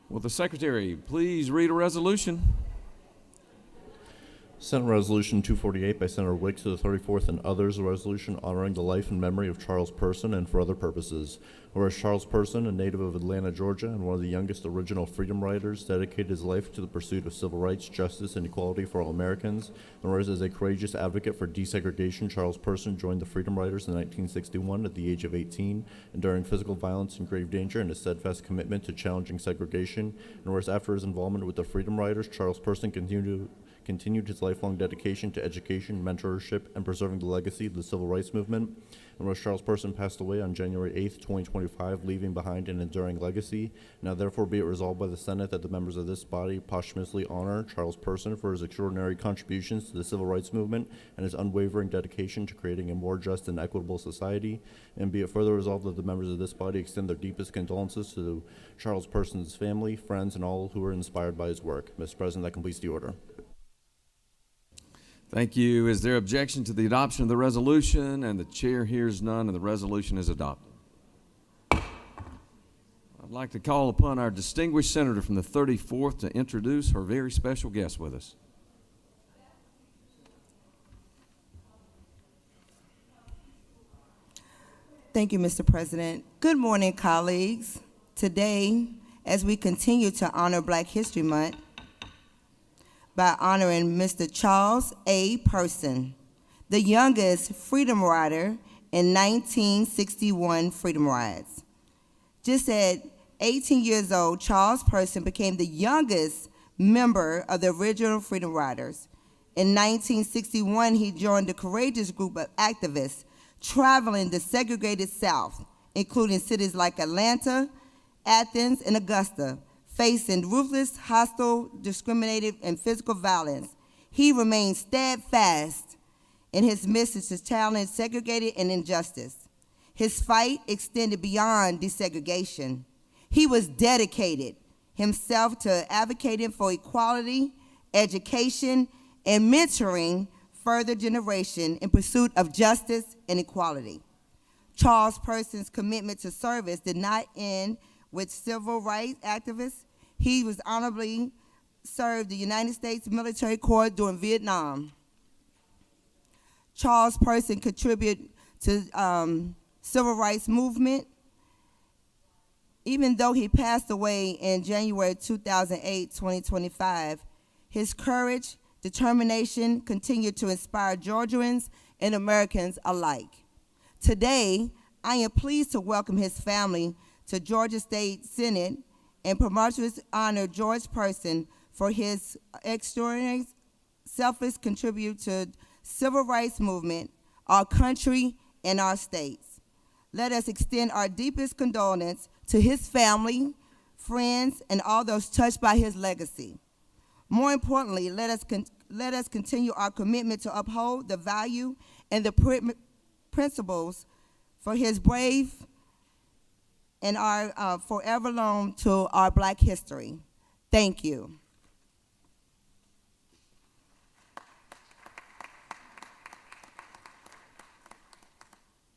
Will the secretary please read a resolution? Senate Resolution 248 by Senator Wicks to the 34th and others, a resolution honoring the life and memory of Charles Person and for other purposes. Whereas Charles Person, a native of Atlanta, Georgia, and one of the youngest original freedom riders, dedicated his life to the pursuit of civil rights, justice, and equality for all Americans. And whereas as a courageous advocate for desegregation, Charles Person joined the Freedom Riders in 1961 at the age of 18, enduring physical violence and grave danger and a steadfast commitment to challenging segregation. And whereas after his involvement with the Freedom Riders, Charles Person continued his lifelong dedication to education, mentorship, and preserving the legacy of the civil rights movement. And whereas Charles Person passed away on January 8th, 2025, leaving behind an enduring legacy. Now therefore be it resolved by the Senate that the members of this body posthumously honor Charles Person for his extraordinary contributions to the civil rights movement and his unwavering dedication to creating a more just and equitable society. And be it further resolved that the members of this body extend their deepest condolences to Charles Person's family, friends, and all who were inspired by his work. Mr. President, that completes the order. Thank you. Is there objection to the adoption of the resolution? And the chair hears none, and the resolution is adopted. I'd like to call upon our distinguished senator from the 34th to introduce her very special guest with us. Thank you, Mr. President. Good morning, colleagues. Today, as we continue to honor Black History Month, by honoring Mr. Charles A. Person, the youngest freedom rider in 1961 Freedom Rides. Just at 18 years old, Charles Person became the youngest member of the original Freedom Riders. In 1961, he joined a courageous group of activists traveling the segregated South, including cities like Atlanta, Athens, and Augusta, facing ruthless, hostile, discriminative, and physical violence. He remained steadfast in his mission to challenge segregated and injustice. His fight extended beyond desegregation. He was dedicated himself to advocating for equality, education, and mentoring further generation in pursuit of justice and equality. Charles Person's commitment to service did not end with civil rights activists. He was honorably served the United States Military Corps during Vietnam. Charles Person contributed to civil rights movement. Even though he passed away in January 2008, 2025, his courage, determination continued to inspire Georgians and Americans alike. Today, I am pleased to welcome his family to Georgia State Senate and promotions honor George Person for his extraordinary, selfless contribute to civil rights movement, our country, and our states. Let us extend our deepest condolence to his family, friends, and all those touched by his legacy. More importantly, let us continue our commitment to uphold the value and the principles for his brave and our forever loan to our Black history. Thank you.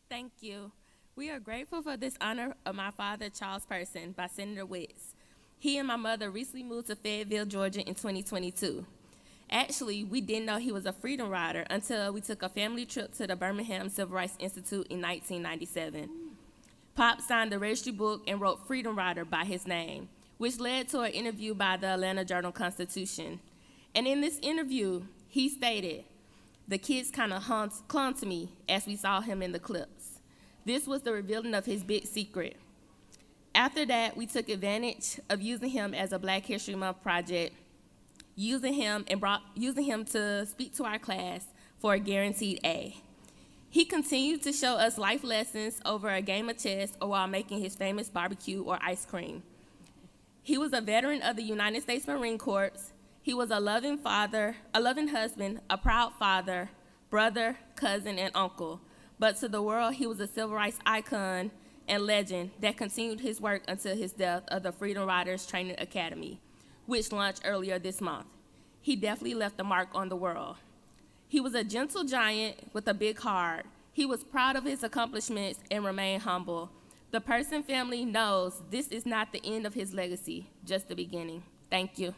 Thank you. We are grateful for this honor of my father, Charles Person, by Senator Wicks. He and my mother recently moved to Fayetteville, Georgia in 2022. Actually, we didn't know he was a freedom rider until we took a family trip to the Birmingham Civil Rights Institute in 1997. Pop signed the registry book and wrote Freedom Rider by his name, which led to an interview by the Atlanta Journal-Constitution. And in this interview, he stated, "The kids kind of clung to me as we saw him in the clips." This was the revealing of his big secret. After that, we took advantage of using him as a Black History Month project, using him to speak to our class for a guaranteed A. He continued to show us life lessons over a game of chess or while making his famous barbecue or ice cream. He was a veteran of the United States Marine Corps. He was a loving father, a loving husband, a proud father, brother, cousin, and uncle. But to the world, he was a civil rights icon and legend that continued his work until his death of the Freedom Riders Training Academy, which launched earlier this month. He definitely left a mark on the world. He was a gentle giant with a big heart. He was proud of his accomplishments and remained humble. The Person family knows this is not the end of his legacy, just the beginning. Thank you.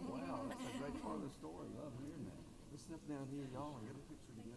Wow, that's a great part of the story. Love hearing that. Let's step down here, y'all, and get a picture together.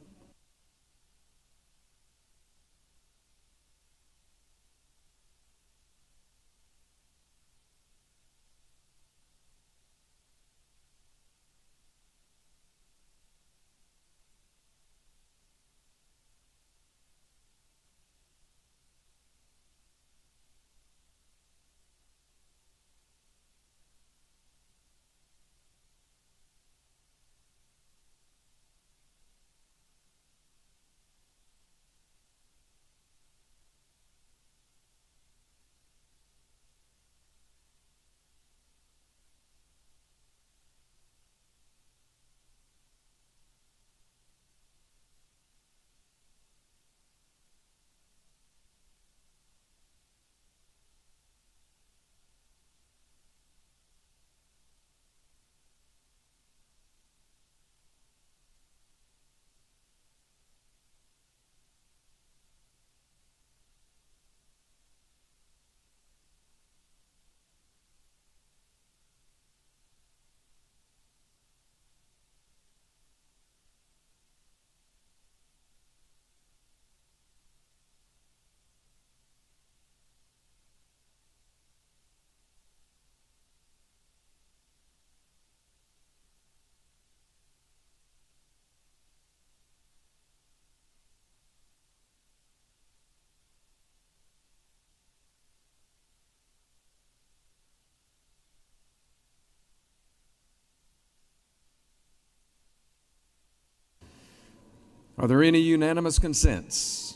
Are there any unanimous consents?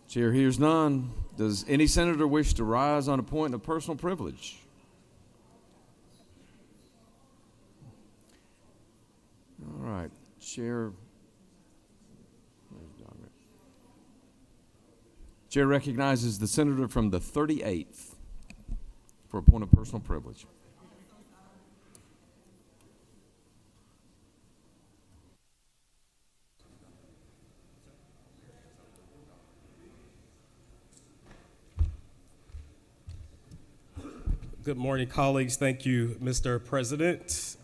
Chair hears none. Does any senator wish to rise on a point of personal privilege? All right, Chair. Chair recognizes the senator from the 38th for a point of personal privilege. Good morning, colleagues. Thank you, Mr. President.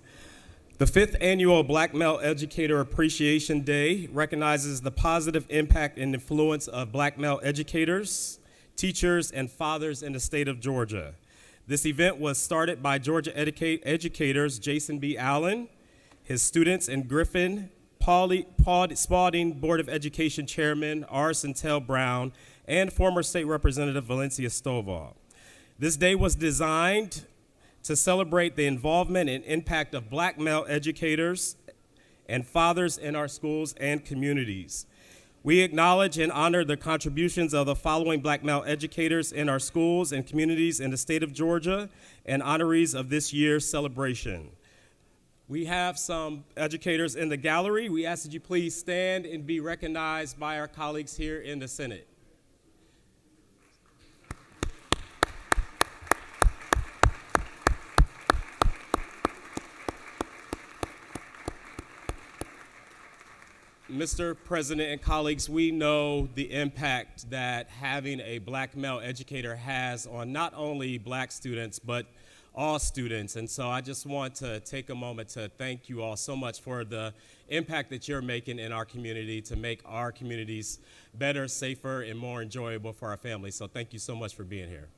The 5th Annual Black Male Educator Appreciation Day recognizes the positive impact and influence of black male educators, teachers, and fathers in the state of Georgia. This event was started by Georgia educators Jason B. Allen, his students, and Griffin Spalding Board of Education Chairman R. Centel Brown, and former State Representative Valencia Stovall. This day was designed to celebrate the involvement and impact of black male educators and fathers in our schools and communities. We acknowledge and honor the contributions of the following black male educators in our schools and communities in the state of Georgia and honorees of this year's celebration. We have some educators in the gallery. We ask that you please stand and be recognized by our colleagues here in the Senate. Mr. President and colleagues, we know the impact that having a black male educator has on not only black students, but all students. And so I just want to take a moment to thank you all so much for the impact that you're making in our community to make our communities better, safer, and more enjoyable for our families. So thank you so much for being here.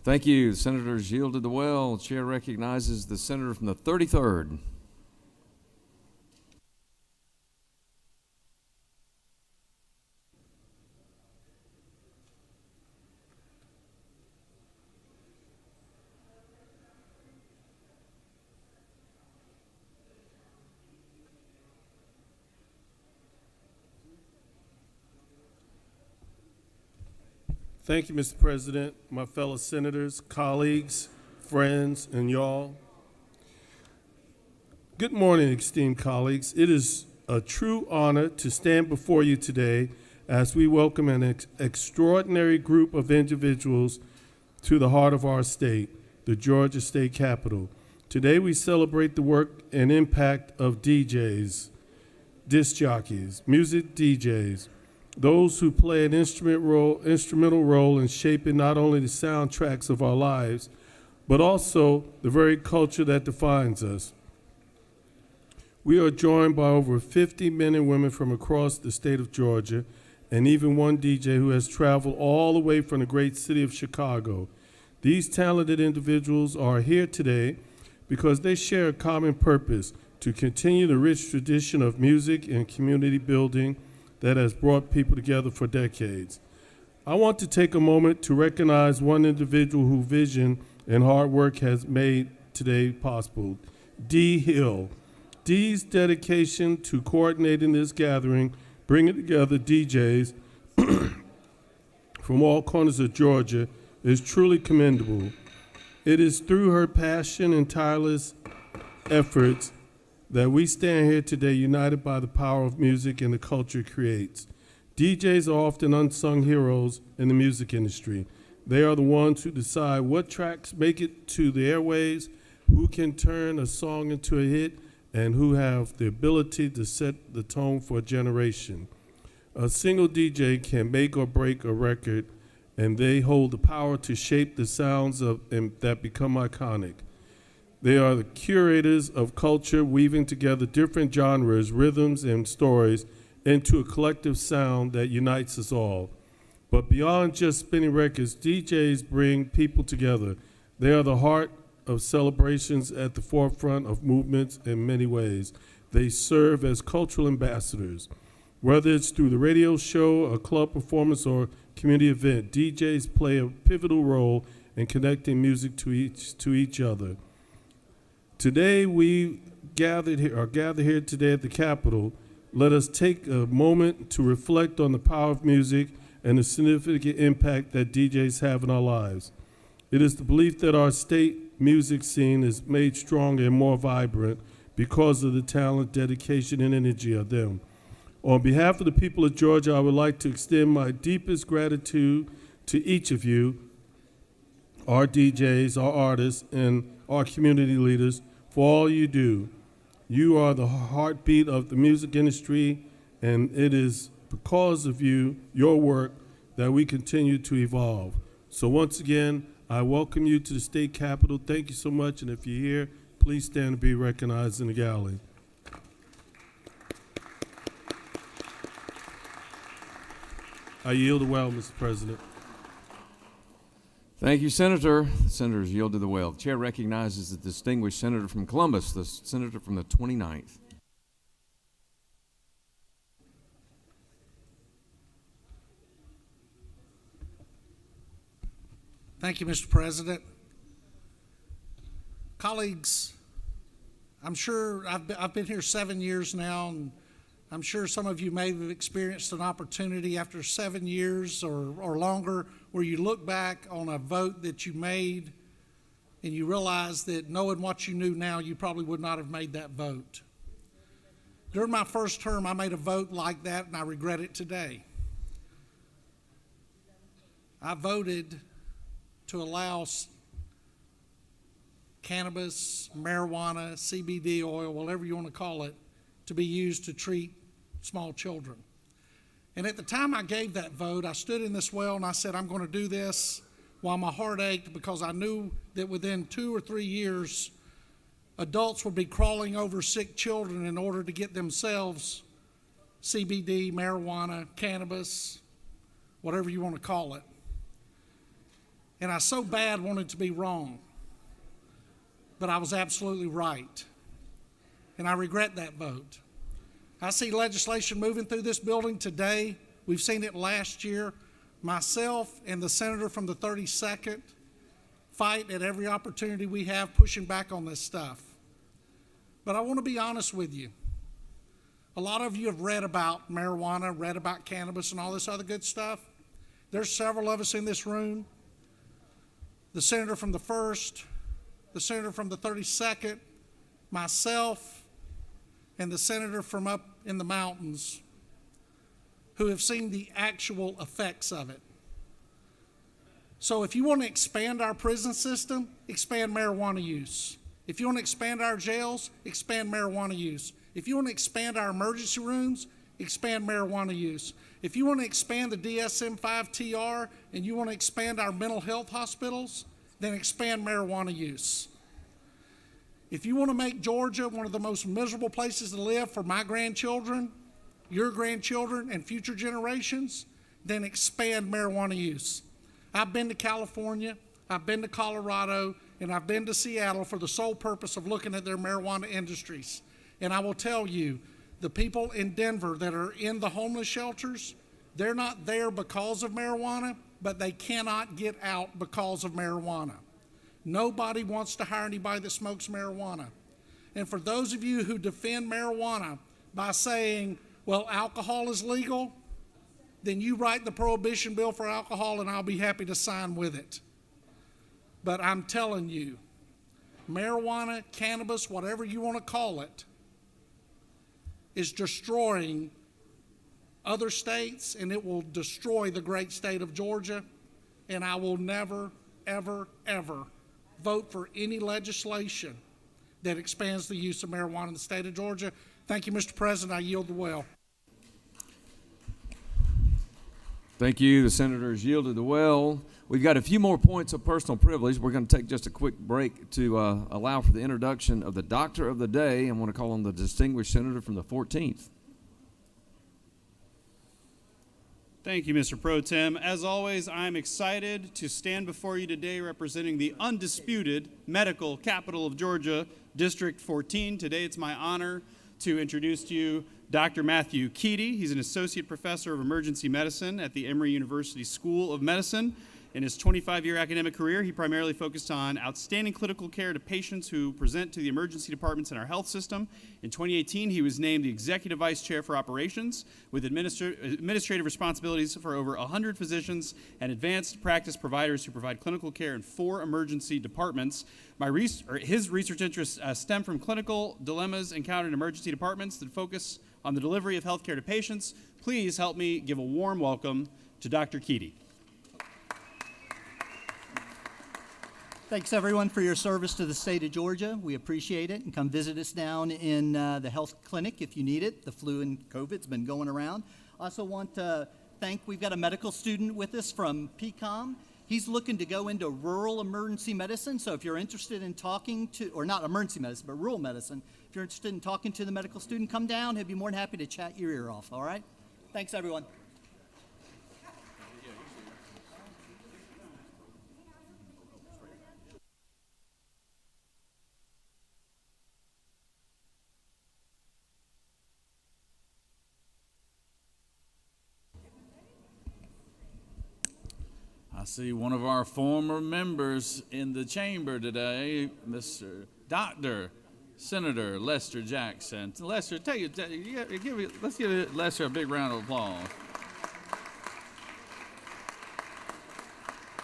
Thank you. Senators yielded the well. Chair recognizes the senator from the 33rd. Thank you, Mr. President, my fellow senators, colleagues, friends, and y'all. Good morning, esteemed colleagues. It is a true honor to stand before you today as we welcome an extraordinary group of individuals to the heart of our state, the Georgia State Capitol. Today we celebrate the work and impact of DJs, disc jockeys, music DJs, those who play an instrumental role in shaping not only the soundtracks of our lives, but also the very culture that defines us. We are joined by over 50 men and women from across the state of Georgia, and even one DJ who has traveled all the way from the great city of Chicago. These talented individuals are here today because they share a common purpose to continue the rich tradition of music and community building that has brought people together for decades. I want to take a moment to recognize one individual whose vision and hard work has made today possible, Dee Hill. Dee's dedication to coordinating this gathering, bringing together DJs from all corners of Georgia, is truly commendable. It is through her passion and tireless efforts that we stand here today united by the power of music and the culture it creates. DJs are often unsung heroes in the music industry. They are the ones who decide what tracks make it to the airwaves, who can turn a song into a hit, and who have the ability to set the tone for a generation. A single DJ can make or break a record, and they hold the power to shape the sounds that become iconic. They are the curators of culture, weaving together different genres, rhythms, and stories into a collective sound that unites us all. But beyond just spinning records, DJs bring people together. They are the heart of celebrations, at the forefront of movements in many ways. They serve as cultural ambassadors. Whether it's through the radio show, a club performance, or community event, DJs play a pivotal role in connecting music to each other. Today we gathered here today at the Capitol. Let us take a moment to reflect on the power of music and the significant impact that DJs have in our lives. It is the belief that our state music scene is made stronger and more vibrant because of the talent, dedication, and energy of them. On behalf of the people of Georgia, I would like to extend my deepest gratitude to each of you, our DJs, our artists, and our community leaders for all you do. You are the heartbeat of the music industry, and it is because of you, your work, that we continue to evolve. So once again, I welcome you to the state capitol. Thank you so much, and if you're here, please stand and be recognized in the gallery. I yield the well, Mr. President. Thank you, Senator. The senators yielded the well. The chair recognizes the distinguished senator from Columbus, the senator from the 29th. Thank you, Mr. President. Colleagues, I'm sure I've been here 7 years now, and I'm sure some of you may have experienced an opportunity after 7 years or longer where you look back on a vote that you made and you realize that knowing what you knew now, you probably would not have made that vote. During my first term, I made a vote like that, and I regret it today. I voted to allow cannabis, marijuana, CBD oil, whatever you want to call it, to be used to treat small children. And at the time I gave that vote, I stood in this well and I said, I'm going to do this while my heart ached, because I knew that within 2 or 3 years, adults would be crawling over sick children in order to get themselves CBD, marijuana, cannabis, whatever you want to call it. And I so bad wanted to be wrong, but I was absolutely right. And I regret that vote. I see legislation moving through this building today. We've seen it last year. Myself and the senator from the 32nd fight at every opportunity we have, pushing back on this stuff. But I want to be honest with you. A lot of you have read about marijuana, read about cannabis, and all this other good stuff. There's several of us in this room. The senator from the 1st, the senator from the 32nd, myself, and the senator from up in the mountains who have seen the actual effects of it. So if you want to expand our prison system, expand marijuana use. If you want to expand our jails, expand marijuana use. If you want to expand our emergency rooms, expand marijuana use. If you want to expand the DSM-5 TR and you want to expand our mental health hospitals, then expand marijuana use. If you want to make Georgia one of the most miserable places to live for my grandchildren, your grandchildren, and future generations, then expand marijuana use. I've been to California, I've been to Colorado, and I've been to Seattle for the sole purpose of looking at their marijuana industries. And I will tell you, the people in Denver that are in the homeless shelters, they're not there because of marijuana, but they cannot get out because of marijuana. Nobody wants to hire anybody that smokes marijuana. And for those of you who defend marijuana by saying, well, alcohol is legal, then you write the prohibition bill for alcohol and I'll be happy to sign with it. But I'm telling you, marijuana, cannabis, whatever you want to call it, is destroying other states, and it will destroy the great state of Georgia. And I will never, ever, ever vote for any legislation that expands the use of marijuana in the state of Georgia. Thank you, Mr. President. I yield the well. Thank you. The senator has yielded the well. We've got a few more points of personal privilege. We're going to take just a quick break to allow for the introduction of the Doctor of the Day. I want to call on the distinguished senator from the 14th. Thank you, Mr. Pro Tem. As always, I'm excited to stand before you today representing the undisputed medical capital of Georgia, District 14. Today it's my honor to introduce to you Dr. Matthew Keaty. He's an associate professor of emergency medicine at the Emory University School of Medicine. In his 25-year academic career, he primarily focused on outstanding clinical care to patients who present to the emergency departments in our health system. In 2018, he was named the Executive Vice Chair for Operations with administrative responsibilities for over 100 physicians and advanced practice providers who provide clinical care in 4 emergency departments. His research interests stem from clinical dilemmas encountered in emergency departments that focus on the delivery of health care to patients. Please help me give a warm welcome to Dr. Keaty. Thanks, everyone, for your service to the state of Georgia. We appreciate it. And come visit us down in the health clinic if you need it. The flu and COVID's been going around. Also want to thank, we've got a medical student with us from PCOM. He's looking to go into rural emergency medicine. So if you're interested in talking to, or not emergency medicine, but rural medicine, if you're interested in talking to the medical student, come down. He'd be more than happy to chat your ear off, all right? Thanks, everyone. I see one of our former members in the chamber today, Mr. Dr. Senator Lester Jackson. Lester, let's give Lester a big round of applause.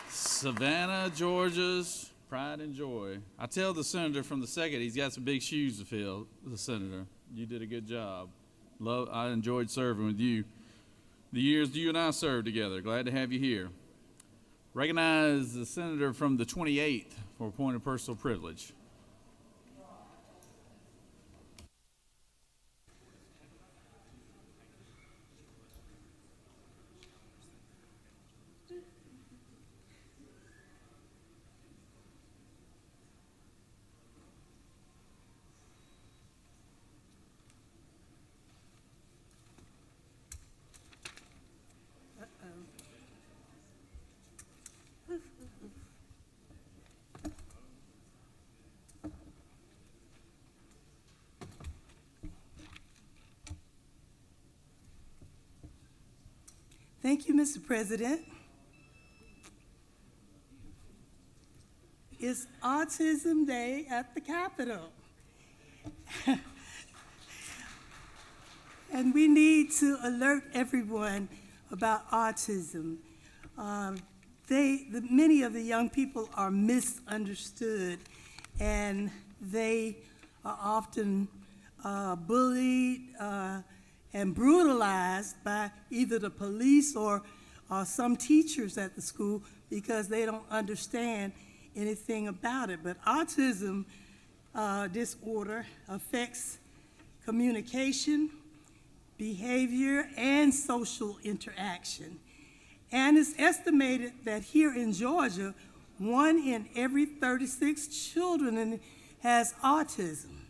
Savannah, Georgia's pride and joy. I tell the senator from the second, he's got some big shoes to fill, the senator. You did a good job. I enjoyed serving with you. The years you and I served together. Glad to have you here. Recognize the senator from the 28th for a point of personal privilege. Thank you, Mr. President. It's Autism Day at the Capitol. And we need to alert everyone about autism. Many of the young people are misunderstood, and they are often bullied and brutalized by either the police or some teachers at the school because they don't understand anything about it. But autism disorder affects communication, behavior, and social interaction. And it's estimated that here in Georgia, 1 in every 36 children has autism.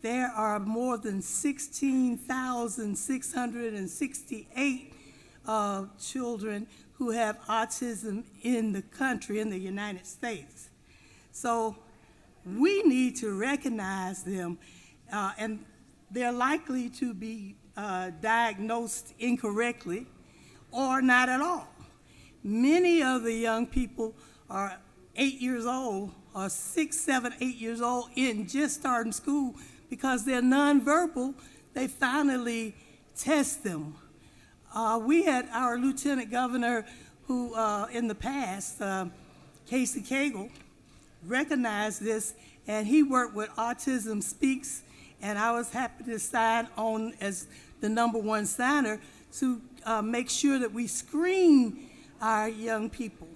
There are more than 16,668 children who have autism in the country, in the United States. So we need to recognize them, and they're likely to be diagnosed incorrectly or not at all. Many of the young people are 8 years old, or 6, 7, 8 years old, and just starting school because they're nonverbal. They finally test them. We had our lieutenant governor who, in the past, Casey Cagle, recognized this, and he worked with Autism Speaks, and I was happy to sign on as the #1 signer to make sure that we screen our young people.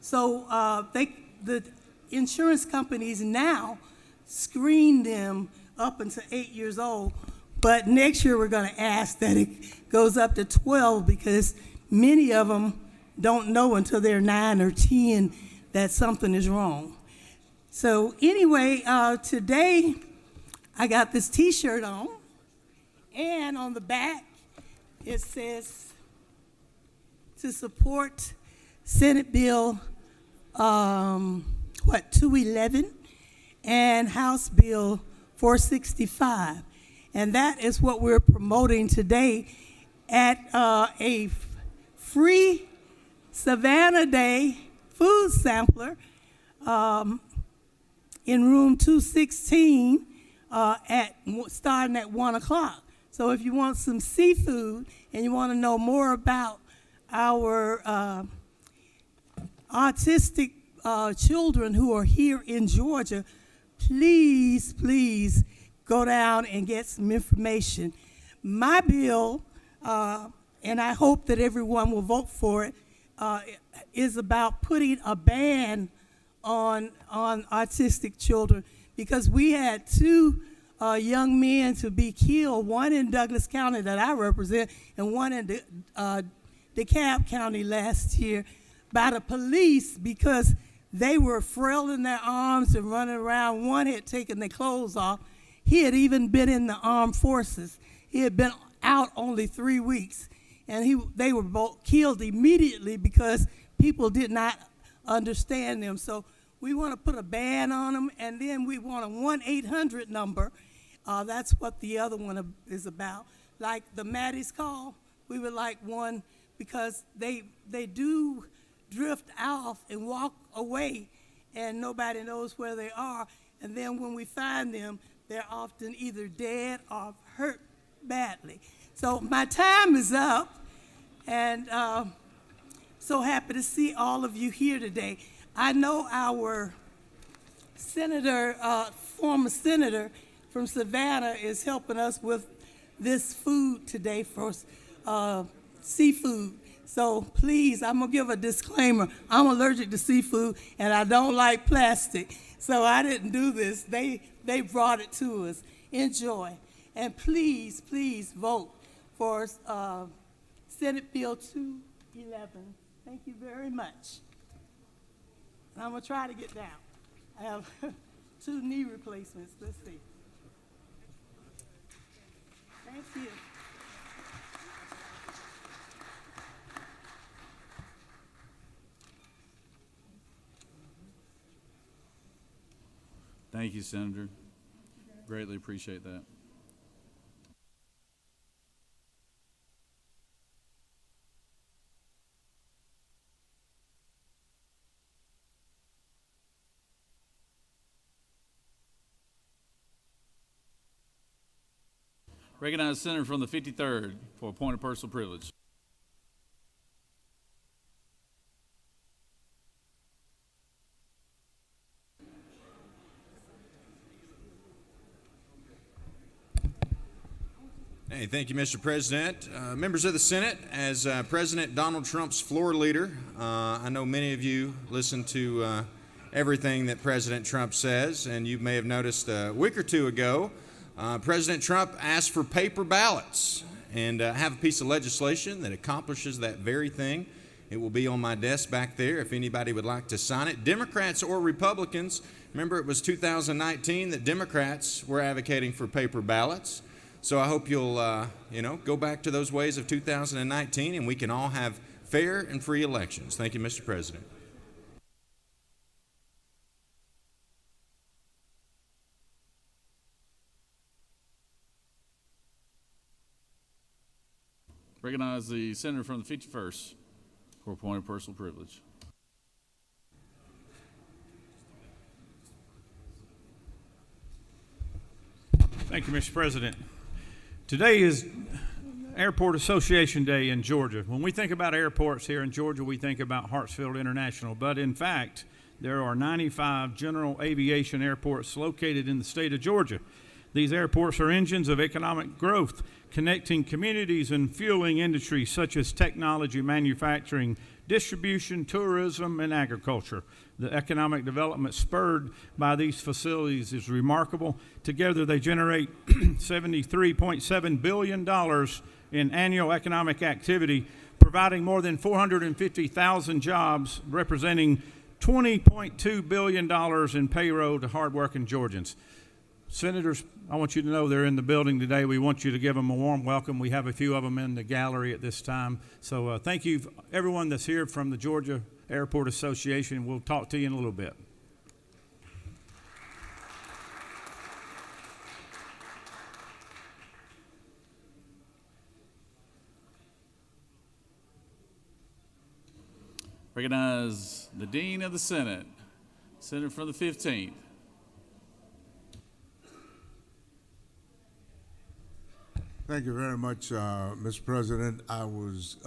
So the insurance companies now screen them up until 8 years old, but next year we're going to ask that it goes up to 12 because many of them don't know until they're 9 or 10 that something is wrong. So anyway, today I got this T-shirt on, and on the back it says to support Senate Bill 211 and House Bill 465. And that is what we're promoting today at a free Savannah Day food sampler in room 216 starting at 1 o'clock. So if you want some seafood and you want to know more about our autistic children who are here in Georgia, please, please go down and get some information. My bill, and I hope that everyone will vote for it, is about putting a ban on autistic children, because we had 2 young men to be killed, one in Douglas County that I represent and one in DeKalb County last year, by the police because they were frailing their arms and running around. One had taken their clothes off. He had even been in the armed forces. He had been out only 3 weeks, and they were both killed immediately because people did not understand them. So we want to put a ban on them, and then we want a 1-800 number. That's what the other one is about. Like the Maddie's Call, we would like one because they do drift off and walk away, and nobody knows where they are. And then when we find them, they're often either dead or hurt badly. So my time is up, and so happy to see all of you here today. I know our senator, former senator from Savannah, is helping us with this food today for seafood. So please, I'm gonna give a disclaimer. I'm allergic to seafood and I don't like plastic. So I didn't do this. They brought it to us. Enjoy. And please, please vote for Senate Bill 211. Thank you very much. And I'm gonna try to get down. I have 2 knee replacements. Let's see. Thank you. Thank you, Senator. Greatly appreciate that. Recognize the senator from the 53rd for a point of personal privilege. Hey, thank you, Mr. President. Members of the Senate, as President Donald Trump's floor leader, I know many of you listen to everything that President Trump says, and you may have noticed a week or two ago, President Trump asked for paper ballots, and I have a piece of legislation that accomplishes that very thing. It will be on my desk back there if anybody would like to sign it. Democrats or Republicans, remember it was 2019 that Democrats were advocating for paper ballots. So I hope you'll, go back to those ways of 2019 and we can all have fair and free elections. Thank you, Mr. President. Recognize the senator from the 51st for a point of personal privilege. Thank you, Mr. President. Today is Airport Association Day in Georgia. When we think about airports here in Georgia, we think about Hartsfield International. But in fact, there are 95 general aviation airports located in the state of Georgia. These airports are engines of economic growth, connecting communities and fueling industries such as technology, manufacturing, distribution, tourism, and agriculture. The economic development spurred by these facilities is remarkable. Together, they generate $73.7 billion in annual economic activity, providing more than 450,000 jobs, representing $20.2 billion in payroll to hardworking Georgians. Senators, I want you to know they're in the building today. We want you to give them a warm welcome. We have a few of them in the gallery at this time. So thank you, everyone that's here from the Georgia Airport Association. We'll talk to you in a little bit. Recognize the Dean of the Senate, Senator from the 15th. Thank you very much, Mr. President. I was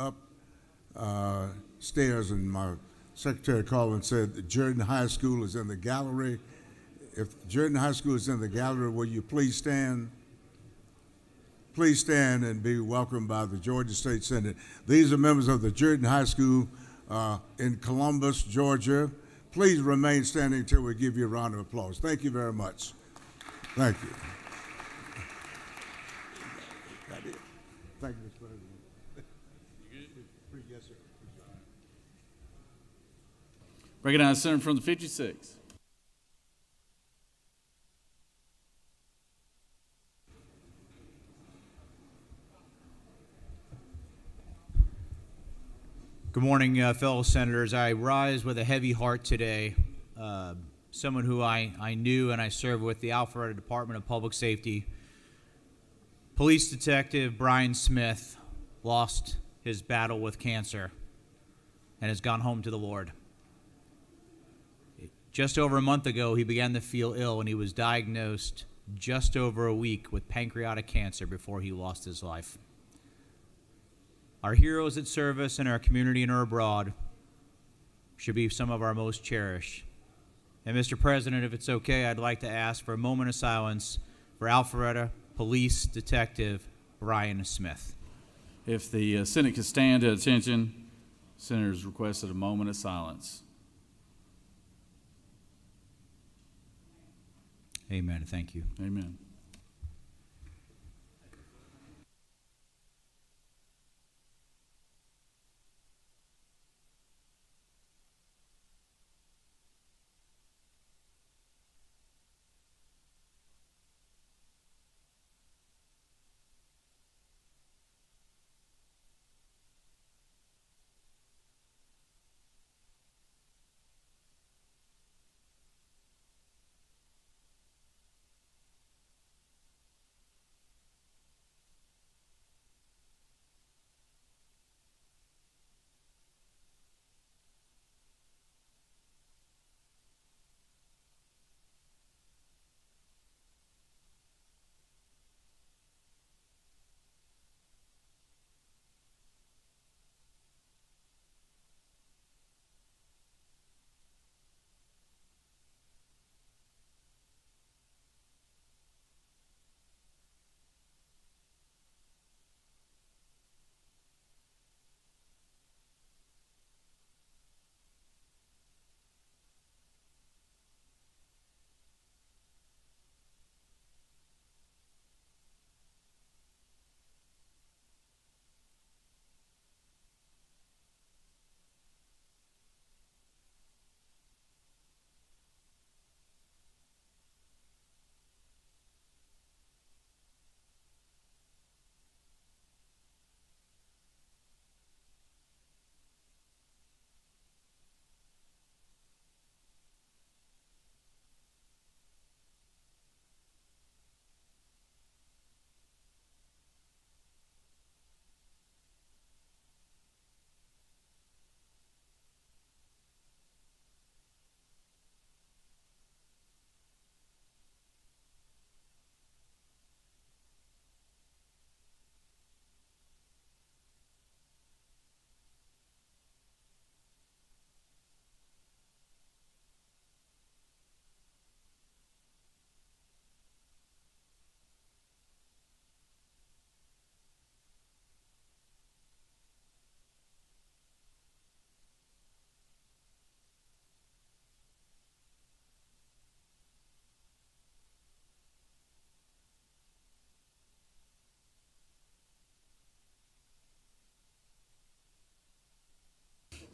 upstairs and my secretary called and said that Jordan High School is in the gallery. If Jordan High School is in the gallery, will you please stand? Please stand and be welcomed by the Georgia State Senate. These are members of the Jordan High School in Columbus, Georgia. Please remain standing until we give you a round of applause. Thank you very much. Thank you. Thank you, Mr. President. You good? Yes, sir. Recognize Senator from the 56th. Good morning, fellow senators. I rise with a heavy heart today. Someone who I knew and I served with, the Alpharetta Department of Public Safety. Police Detective Brian Smith lost his battle with cancer and has gone home to the Lord. Just over a month ago, he began to feel ill, and he was diagnosed just over a week with pancreatic cancer before he lost his life. Our heroes at service in our community and or abroad should be some of our most cherished. And Mr. President, if it's okay, I'd like to ask for a moment of silence for Alpharetta Police Detective Brian Smith. If the Senate could stand at attention, Senators requested a moment of silence. Amen. Thank you. Amen.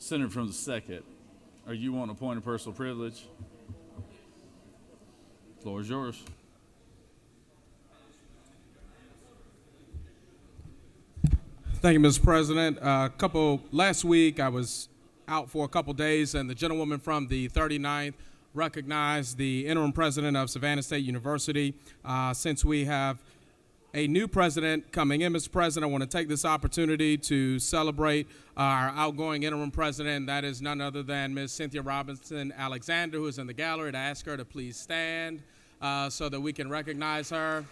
Senator from the 2nd, are you wanting a point of personal privilege? Floor is yours. Thank you, Mr. President. Last week I was out for a couple days, and the gentlewoman from the 39th recognized the interim president of Savannah State University. Since we have a new president coming in, Mr. President, I want to take this opportunity to celebrate our outgoing interim president. That is none other than Ms. Cynthia Robinson Alexander, who is in the gallery. To ask her to please stand so that we can recognize her.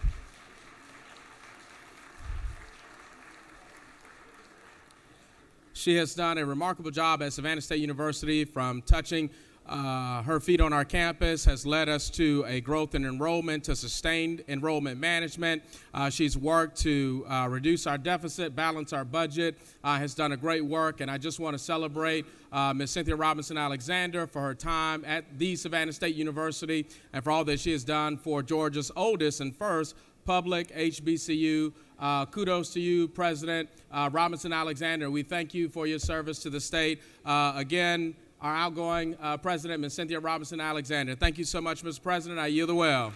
She has done a remarkable job at Savannah State University, from touching her feet on our campus, has led us to a growth in enrollment, to sustained enrollment management. She's worked to reduce our deficit, balance our budget, has done a great work, and I just want to celebrate Ms. Cynthia Robinson Alexander for her time at the Savannah State University and for all that she has done for Georgia's oldest and first public HBCU. Kudos to you, President Robinson Alexander. We thank you for your service to the state. Again, our outgoing president, Ms. Cynthia Robinson Alexander. Thank you so much, Mr. President. I yield the well.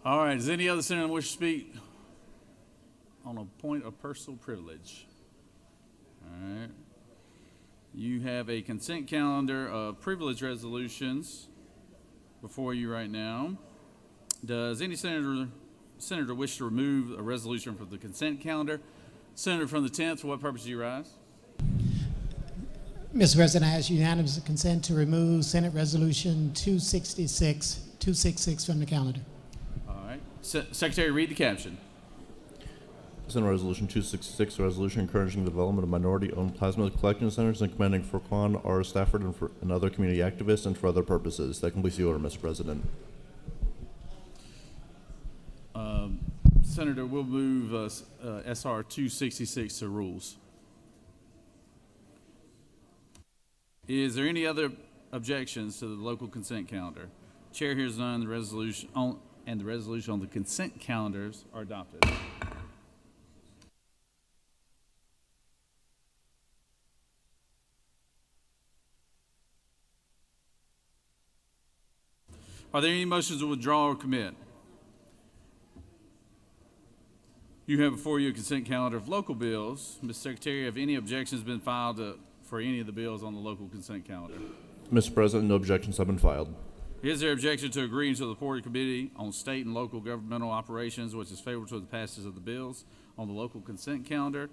All right, does any other senator wish to speak on a point of personal privilege? All right. You have a consent calendar of privilege resolutions before you right now. Does any senator wish to remove a resolution from the consent calendar? Senator from the 10th, for what purpose do you rise? Mr. President, I ask unanimous consent to remove Senate Resolution 266 from the calendar. All right. Secretary, read the caption. Senate Resolution 266, a resolution encouraging the development of minority-owned plasma collection centers and commending Furqan R. Stafford and other community activists and for other purposes. That completes the order, Mr. President. Senator, we'll move SR 266 to rules. Is there any other objections to the local consent calendar? Chair hears none. The resolution on the consent calendars are adopted. Are there any motions to withdraw or commit? You have before you a consent calendar of local bills. Ms. Secretary, have any objections been filed for any of the bills on the local consent calendar? Mr. President, no objections have been filed. Is there objection to agreeing to the report of the Committee on State and Local Governmental Operations, which is favorable to the passage of the bills on the local consent calendar?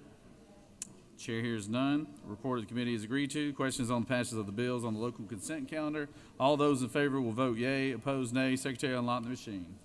Chair hears none. The report of the committee is agreed to. Questions on the passage of the bills on the local consent calendar? All those in favor will vote yea. Opposed, nay. Secretary, unlock the machine.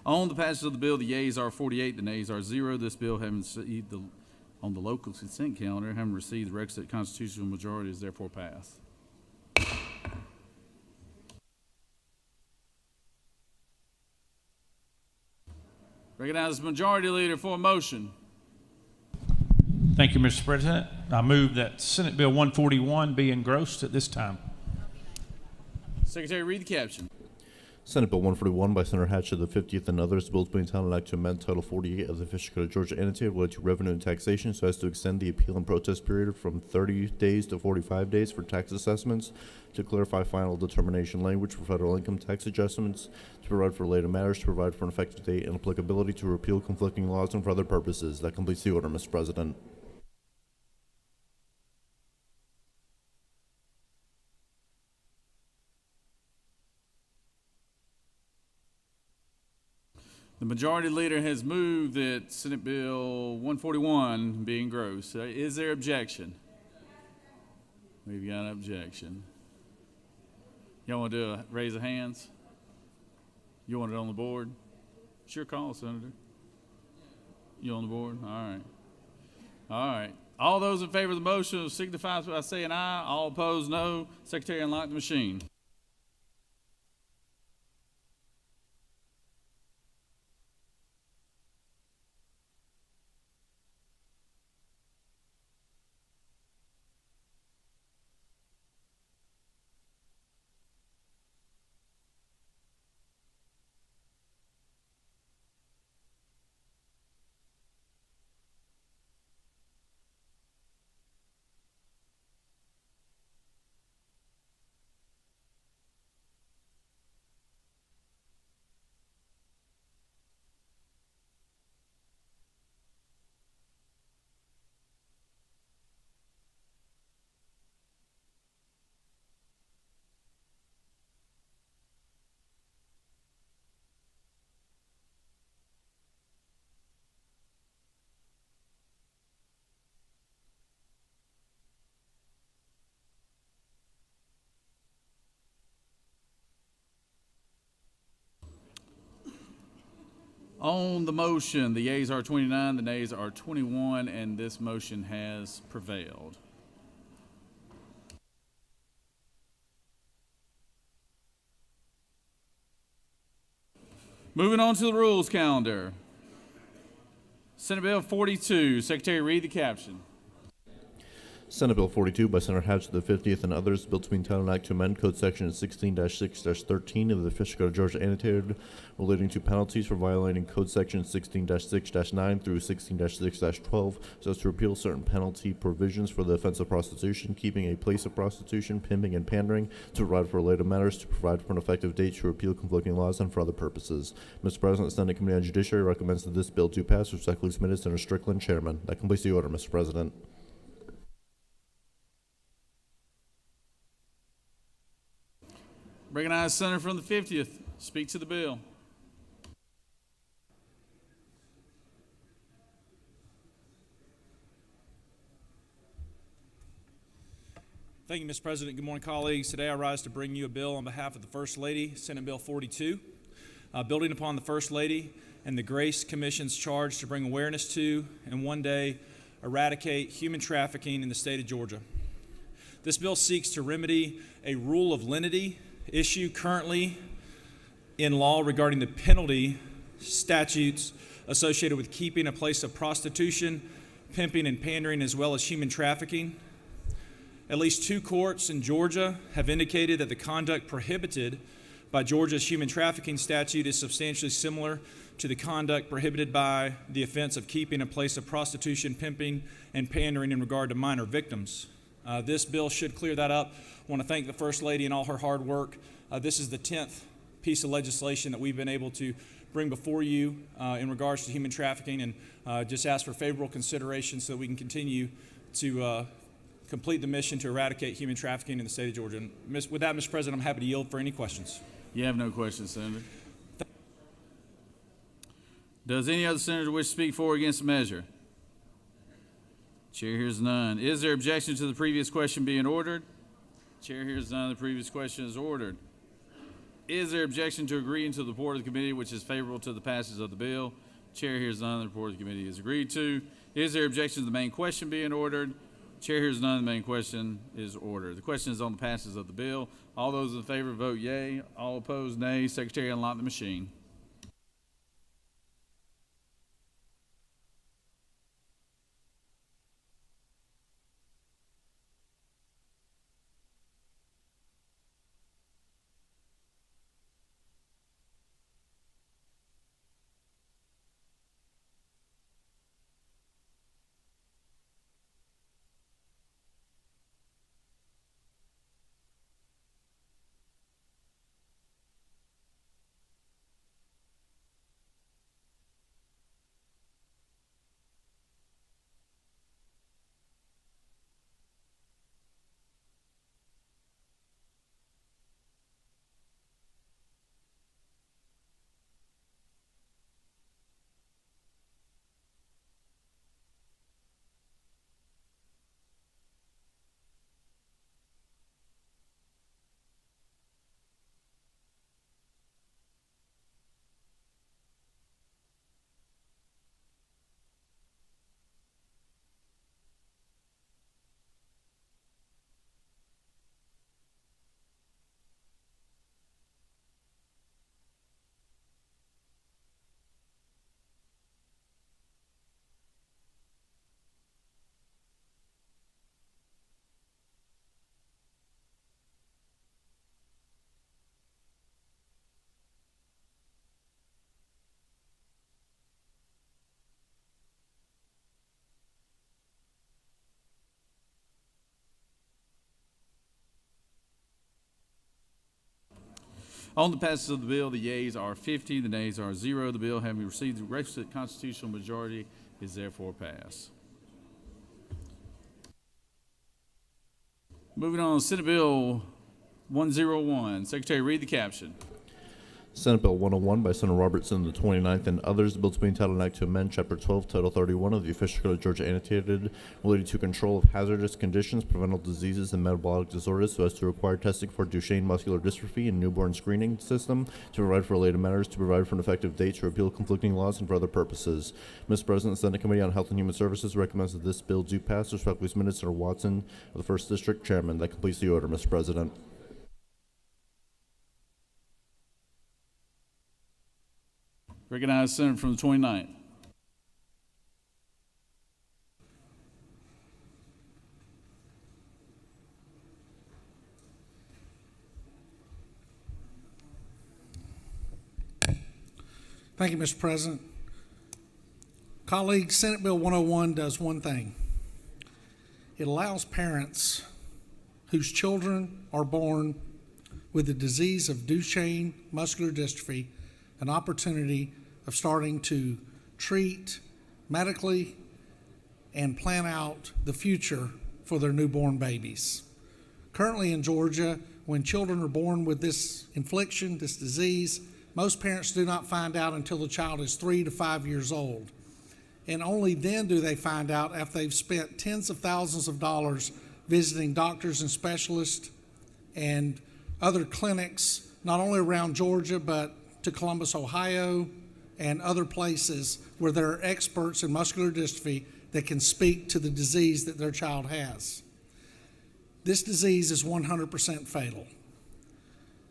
On the passage of the bill, the yeas are 48, the nays are 0. This bill having received on the local consent calendar, having received the requisite constitutional majority, is therefore passed. Recognize the Majority Leader for a motion. Thank you, Mr. President. I move that Senate Bill 141 be engrossed at this time. Secretary, read the caption. Senate Bill 141 by Senator Hatch of the 50th and others, bills being titled Act to amend Title 48 of the Official Code of Georgia annotated related to revenue and taxation so as to extend the appeal and protest period from 30 days to 45 days for tax assessments, to clarify final determination language for federal income tax adjustments, to provide for related matters, to provide for an effective date and applicability, to repeal conflicting laws, and for other purposes. That completes the order, Mr. President. The Majority Leader has moved that Senate Bill 141 be engrossed. Is there objection? We've got an objection. Y'all want to do a raise of hands? You want it on the board? Sure call, Senator. You on the board? All right. All right. All those in favor of the motion signify by saying aye. All opposed, no. Secretary, unlock the machine. On the motion, the yeas are 29, the nays are 21, and this motion has prevailed. Moving on to the rules calendar. Senate Bill 42. Secretary, read the caption. Senate Bill 42 by Senator Hatch of the 50th and others, bill to be entitled Act to amend Code Section 16-6-13 of the Official Code of Georgia annotated relating to penalties for violating Code Section 16-6-9 through 16-6-12 so as to repeal certain penalty provisions for the offense of prostitution, keeping a place of prostitution, pimping, and pandering, to provide for related matters, to provide for an effective date, to repeal conflicting laws, and for other purposes. Mr. President, the Senate Committee on Judiciary recommends that this bill do pass. Respectfully submitted, Senator Strickland, Chairman. That completes the order, Mr. President. Recognize Senator from the 50th. Speak to the bill. Thank you, Mr. President. Good morning, colleagues. Today I rise to bring you a bill on behalf of the First Lady, Senate Bill 42, building upon the First Lady and the Grace Commission's charge to bring awareness to and one day eradicate human trafficking in the state of Georgia. This bill seeks to remedy a rule of lenity issue currently in law regarding the penalty statutes associated with keeping a place of prostitution, pimping, and pandering, as well as human trafficking. At least 2 courts in Georgia have indicated that the conduct prohibited by Georgia's human trafficking statute is substantially similar to the conduct prohibited by the offense of keeping a place of prostitution, pimping, and pandering in regard to minor victims. This bill should clear that up. I want to thank the First Lady and all her hard work. This is the 10th piece of legislation that we've been able to bring before you in regards to human trafficking, and just ask for favorable consideration so that we can continue to complete the mission to eradicate human trafficking in the state of Georgia. And with that, Mr. President, I'm happy to yield for any questions. You have no questions, Senator. Does any other senator wish to speak for or against the measure? Chair hears none. Is there objection to the previous question being ordered? Chair hears none. The previous question is ordered. Is there objection to agreeing to the report of the committee which is favorable to the passage of the bill? Chair hears none. The report of the committee is agreed to. Is there objection to the main question being ordered? Chair hears none. The main question is ordered. The question is on the passage of the bill. All those in favor vote yea. All opposed, nay. Secretary, unlock the machine. On the passage of the bill, the yeas are 50, the nays are 0. The bill, having received the requisite constitutional majority, is therefore passed. Moving on, Senate Bill 101. Secretary, read the caption. Senate Bill 101 by Senator Robertson, the 29th, and others. The bill to be entitled an act to amend Chapter 12, Title 31 of the Official Code of Georgia annotated related to control of hazardous conditions, preventable diseases, and metabolic disorders so as to require testing for Duchenne muscular dystrophy and newborn screening system, to provide for related matters, to provide for an effective date, to repeal conflicting laws, and for other purposes. Mr. President, the Senate Committee on Health and Human Services recommends that this bill do pass. Respectfully submitted, Senator Watson of the 1st District, Chairman. That completes the order, Mr. President. Recognize the Senator from the 29th. Thank you, Mr. President. Colleagues, Senate Bill 101 does one thing. It allows parents whose children are born with the disease of Duchenne muscular dystrophy an opportunity of starting to treat medically and plan out the future for their newborn babies. Currently in Georgia, when children are born with this infliction, this disease, most parents do not find out until the child is 3 to 5 years old. And only then do they find out after they've spent tens of thousands of dollars visiting doctors and specialists and other clinics, not only around Georgia, but to Columbus, Ohio, and other places where there are experts in muscular dystrophy that can speak to the disease that their child has. This disease is 100% fatal.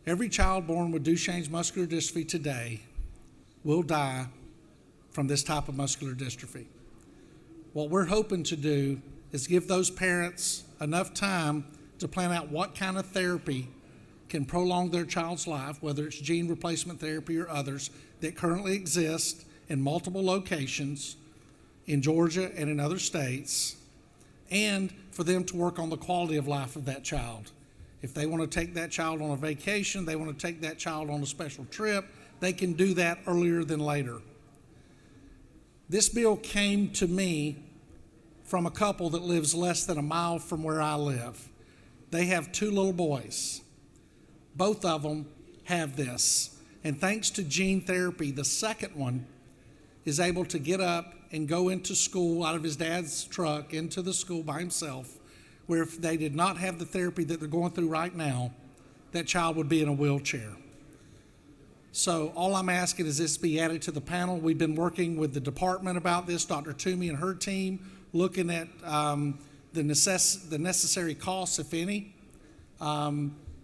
Every child born with Duchenne's muscular dystrophy today will die from this type of muscular dystrophy. What we're hoping to do is give those parents enough time to plan out what kind of therapy can prolong their child's life, whether it's gene replacement therapy or others that currently exist in multiple locations in Georgia and in other states, and for them to work on the quality of life of that child. If they want to take that child on a vacation, they want to take that child on a special trip, they can do that earlier than later. This bill came to me from a couple that lives less than a mile from where I live. They have 2 little boys. Both of them have this. And thanks to gene therapy, the second one is able to get up and go into school out of his dad's truck into the school by himself, where if they did not have the therapy that they're going through right now, that child would be in a wheelchair. So all I'm asking is this be added to the panel. We've been working with the department about this, Dr. Toomey and her team, looking at the necessary costs, if any.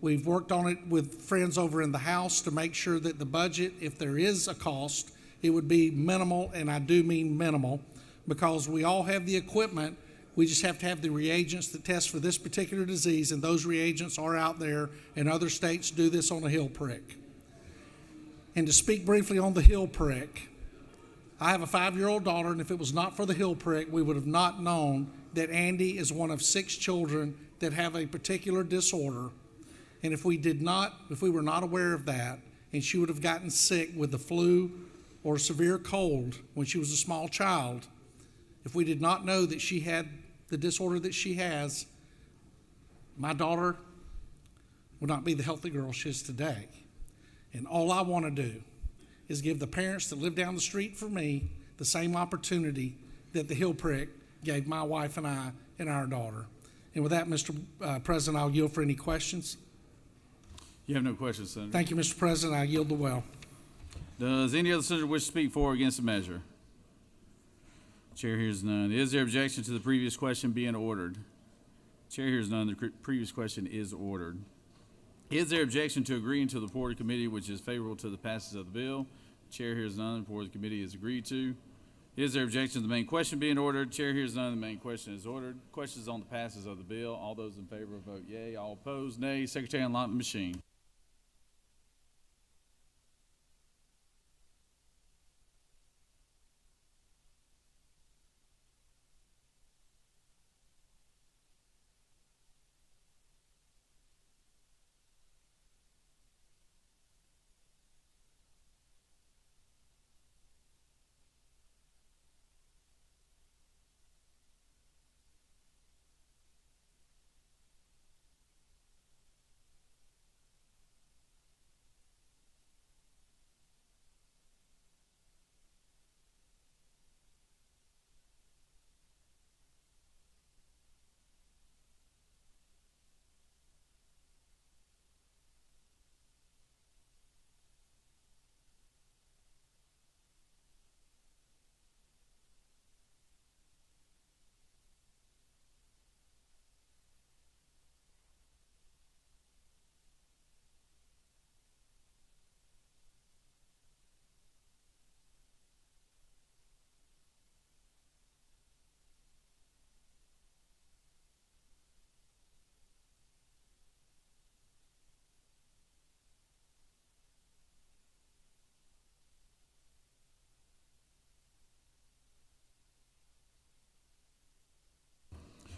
We've worked on it with friends over in the House to make sure that the budget, if there is a cost, it would be minimal, and I do mean minimal, because we all have the equipment. We just have to have the reagents that test for this particular disease, and those reagents are out there, and other states do this on a hill prick. And to speak briefly on the hill prick, I have a 5-year-old daughter, and if it was not for the hill prick, we would have not known that Andy is one of 6 children that have a particular disorder. And if we were not aware of that, and she would have gotten sick with the flu or severe cold when she was a small child, if we did not know that she had the disorder that she has, my daughter would not be the healthy girl she is today. And all I want to do is give the parents that live down the street from me the same opportunity that the hill prick gave my wife and I and our daughter. And with that, Mr. President, I'll yield for any questions. You have no questions, Senator. Thank you, Mr. President. I yield the well. Does any other senator wish to speak for or against the measure? Chair hears none. Is there objection to the previous question being ordered? Chair hears none. The previous question is ordered. Is there objection to agreeing to the report of committee which is favorable to the passage of the bill? Chair hears none. The report of the committee is agreed to. Is there objection to the main question being ordered? Chair hears none. The main question is ordered. Questions on the passage of the bill. All those in favor vote yea. All opposed, nay. Secretary, unlock the machine.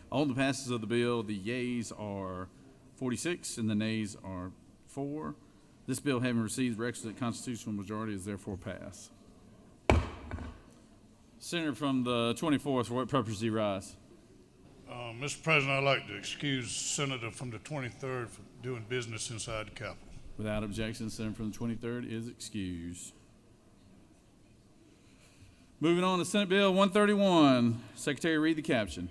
On the passes of the bill, the yeas are 46 and the nays are 4. This bill, having received the requisite constitutional majority, is therefore passed. Senator from the 24th, for what purpose does he rise? Mr. President, I'd like to excuse Senator from the 23rd for doing business inside the Capitol. Without objection, Senator from the 23rd is excused. Moving on to Senate Bill 131. Secretary, read the caption.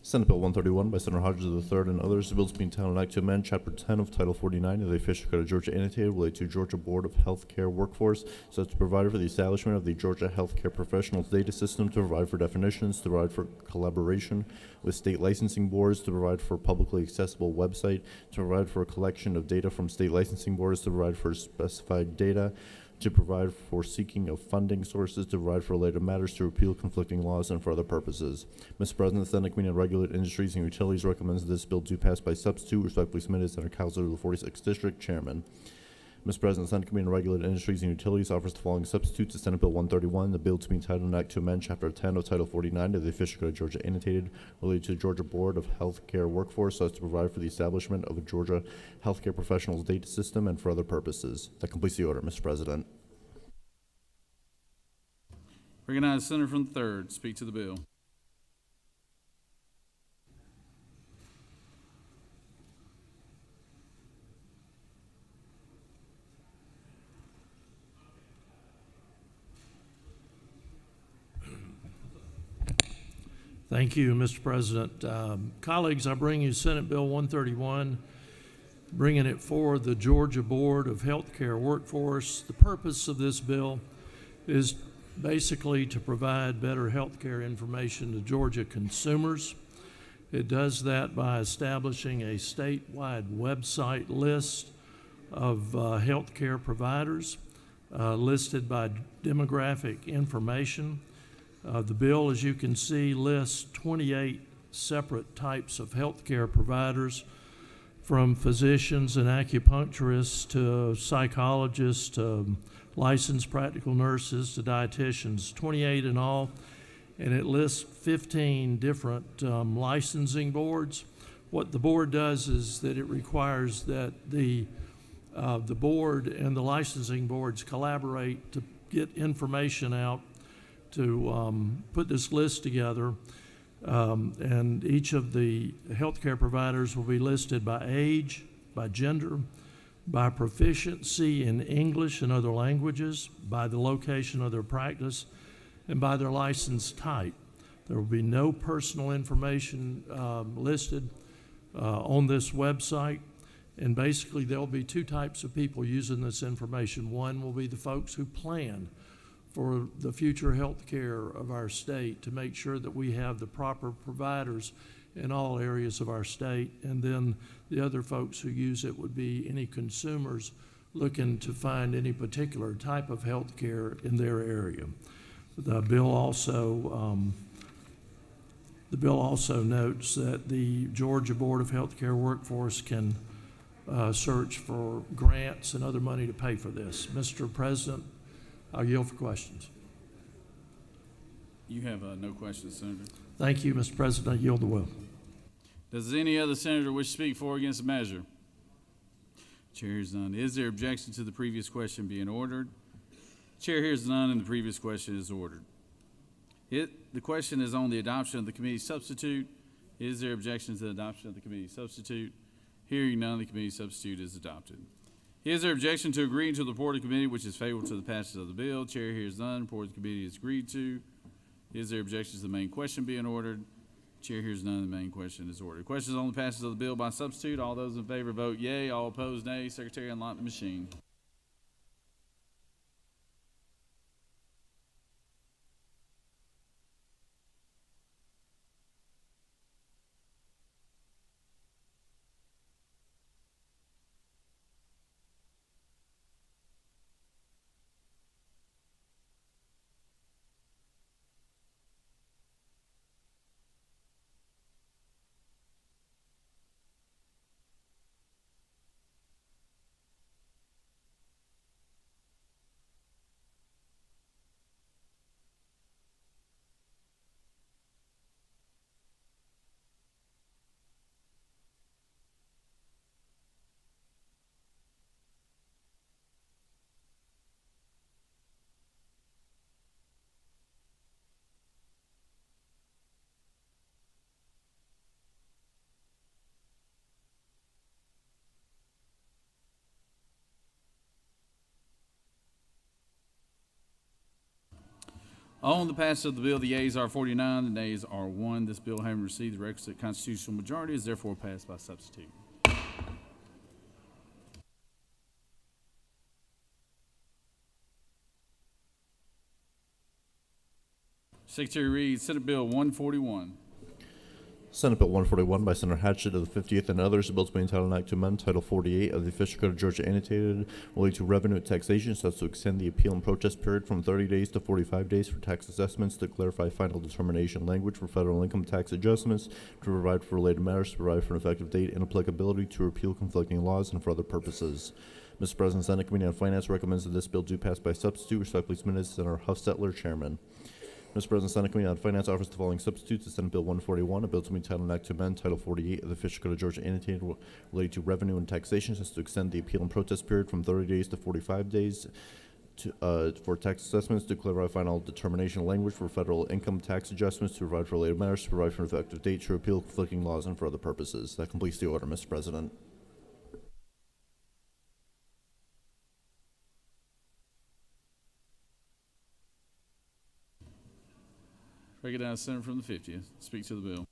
Senate Bill 131 by Senator Hodges III and others, the bill to be entitled Act to amend Chapter 10 of Title 49 of the Official Code of Georgia annotated related to Georgia Board of Health Care Workforce, so as to provide for the establishment of the Georgia Healthcare Professionals Data System, to provide for definitions, to provide for collaboration with state licensing boards, to provide for a publicly accessible website, to provide for a collection of data from state licensing boards, to provide for specified data, to provide for seeking of funding sources, to provide for related matters, to repeal conflicting laws, and for other purposes. Mr. President, the Senate Committee on Regulated Industries and Utilities recommends this bill to pass by substitute. Respectfully submitted, Senator Cowser, the 46th District Chairman. Mr. President, the Senate Committee on Regulated Industries and Utilities offers the following substitute to Senate Bill 131, the bill to be entitled an Act to amend Chapter 10 of Title 49 of the Official Code of Georgia annotated related to the Georgia Board of Health Care Workforce, so as to provide for the establishment of a Georgia Healthcare Professionals Data System and for other purposes. That completes the order, Mr. President. Recognize the Senator from the 3rd. Speak to the bill. Thank you, Mr. President. Colleagues, I bring you Senate Bill 131. bringing it for the Georgia Board of Healthcare Workforce. The purpose of this bill is basically to provide better healthcare information to Georgia consumers. It does that by establishing a statewide website list of healthcare providers listed by demographic information. The bill, as you can see, lists 28 separate types of healthcare providers, from physicians and acupuncturists to psychologists to licensed practical nurses to dietitians, 28 in all, and it lists 15 different licensing boards. What the board does is that it requires that the board and the licensing boards collaborate to get information out to put this list together. And each of the healthcare providers will be listed by age, by gender, by proficiency in English and other languages, by the location of their practice, and by their license type. There will be no personal information listed on this website. And basically, there'll be two types of people using this information. One will be the folks who plan for the future health care of our state to make sure that we have the proper providers in all areas of our state. And then the other folks who use it would be any consumers looking to find any particular type of health care in their area. The bill also notes that the Georgia Board of Healthcare Workforce can search for grants and other money to pay for this. Mr. President, I'll yield for questions. You have no questions, Senator. Thank you, Mr. President. I yield the will. Does any other senator wish to speak for or against the measure? Chair hears none. Is there objection to the previous question being ordered? Chair hears none, and the previous question is ordered. The question is on the adoption of the committee substitute. Is there objection to the adoption of the committee substitute? Hearing none, the committee substitute is adopted. Is there objection to agreeing to the report of the committee, which is favorable to the passage of the bill? Chair hears none. Report of the committee is agreed to. Is there objection to the main question being ordered? Chair hears none. The main question is ordered. Questions on the passage of the bill by substitute. All those in favor vote yea. All opposed, nay. Secretary, unlock the machine. On the passage of the bill, the yeas are 49, the nays are 1. This bill, having received the requisite constitutional majority, is therefore passed by substitute. Secretary reads Senate Bill 141. Senate Bill 141 by Senator Hatchett of the 50th and others, a bill to be entitled an act to amend Title 48 of the Official Code of Georgia annotated relating to revenue and taxation so as to extend the appeal and protest period from 30 days to 45 days for tax assessments, to clarify final determination language for federal income tax adjustments, to provide for related matters, to provide for an effective date and applicability, to repeal conflicting laws, and for other purposes. Mr. President, Senate Committee on Finance recommends that this bill do pass by substitute. Respectfully submitted, Senator Huffstetler, Chairman. Mr. President, Senate Committee on Finance offers the following substitutes to Senate Bill 141, a bill to be entitled an act to amend Title 48 of the Official Code of Georgia annotated related to revenue and taxation so as to extend the appeal and protest period from 30 days to 45 days for tax assessments, to clarify final determination language for federal income tax adjustments, to provide for related matters, to provide for an effective date, to repeal conflicting laws, and for other purposes. That completes the order, Mr. President. Recognized Senator from the 50th. Speak to the bill.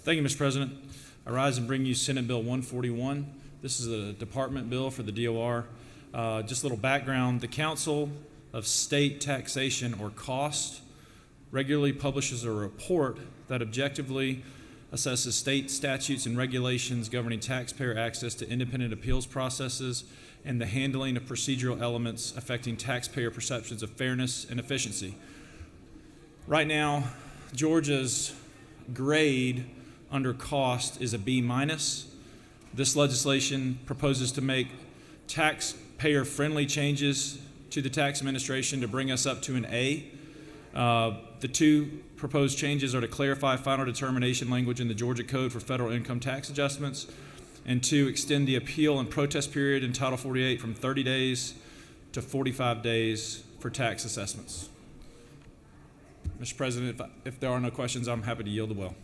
Thank you, Mr. President. I rise and bring you Senate Bill 141. This is a department bill for the DOR. Just a little background. The Council of State Taxation, or COST, regularly publishes a report that objectively assesses state statutes and regulations governing taxpayer access to independent appeals processes and the handling of procedural elements affecting taxpayer perceptions of fairness and efficiency. Right now, Georgia's grade under COST is a B-. This legislation proposes to make taxpayer-friendly changes to the tax administration to bring us up to an A. The two proposed changes are to clarify final determination language in the Georgia Code for federal income tax adjustments, and to extend the appeal and protest period in Title 48 from 30 days to 45 days for tax assessments. Mr. President, if there are no questions, I'm happy to yield the well.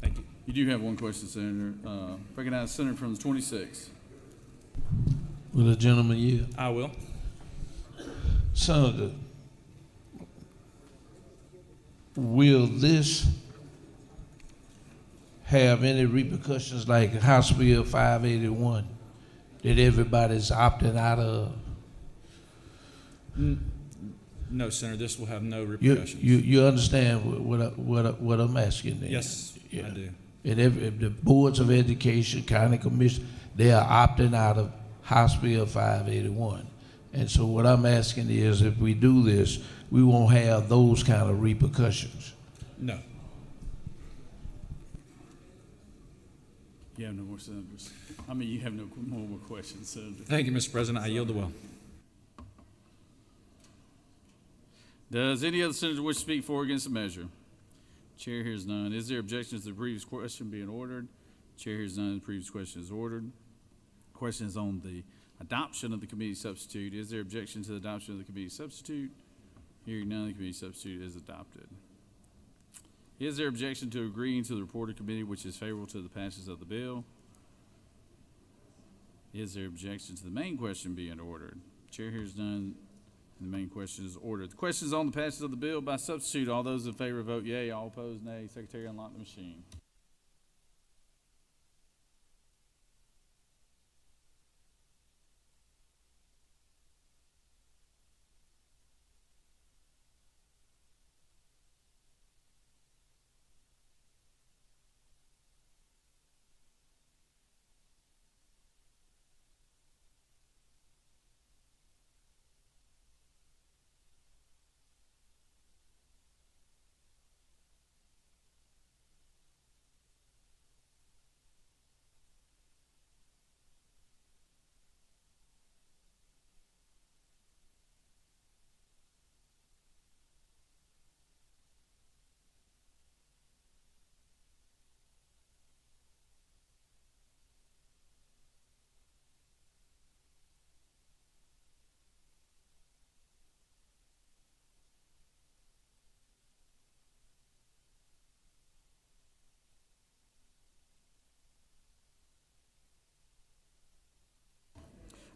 Thank you. You do have one question, Senator. Recognize Senator from the 26th. Will the gentleman yield? I will. Senator, will this have any repercussions like House Bill 581 that everybody's opting out of? No, Senator, this will have no You, repercussions. you understand what I'm asking then? Yes, I do. And if the boards of education, county commission, they are opting out of House Bill 581. And so what I'm asking is, if we do this, we won't have those kind of repercussions. No. You have no more senators. I mean, you have no more questions, Senator. Thank you, Mr. President. I yield the well. Does any other senator wish to speak for or against the measure? Chair hears none. Is there objection to the previous question being ordered? Chair hears none. The previous question is ordered. Question is on the adoption of the committee substitute. Is there objection to the adoption of the committee substitute? Hearing none, the committee substitute is adopted. Is there objection to agreeing to the report of committee which is favorable to the passage of the bill? Is there objection to the main question being ordered? Chair hears none. The main question is ordered. The question is on the passage of the bill by substitute. All those in favor vote yea. All opposed, nay. Secretary, unlock the machine.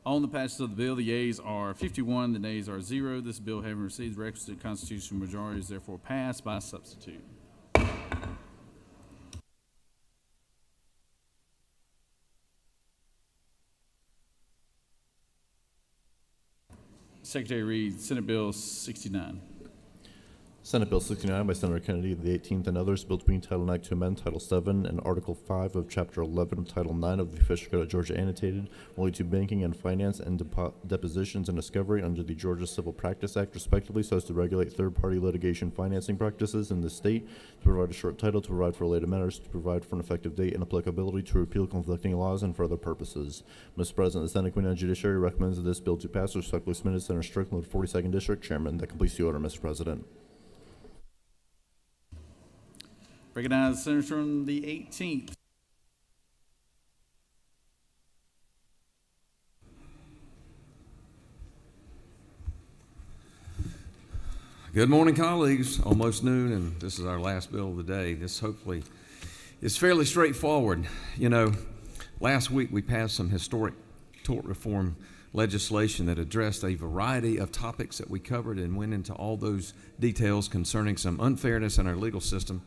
On the passage of the bill, the yeas are 51, the nays are 0. This bill, having received the requisite constitutional majority, is therefore passed by substitute. Secretary reads Senate Bill 69. Senate Bill 69 by Senator Kennedy of the 18th and others, bill to bring Title Act to amend Title 7 and Article 5 of Chapter 11 of Title 9 of the Official Code of Georgia annotated, relating to banking and finance and depositions and discovery under the Georgia Civil Practice Act, respectively, so as to regulate third-party litigation financing practices in the state, to provide a short title, to provide for related matters, to provide for an effective date and applicability, to repeal conflicting laws, and for other purposes. Mr. President, the Senate Committee on Judiciary recommends that this bill to pass. Respectfully submitted, Senator Strickland, 42nd District Chairman. That completes the order, Mr. President. Recognize the senator from the 18th. Good morning, colleagues. Almost noon, and this is our last bill of the day. This hopefully is fairly straightforward. You know, last week we passed some historic tort reform legislation that addressed a variety of topics that we covered and went into all those details concerning some unfairness in our legal system.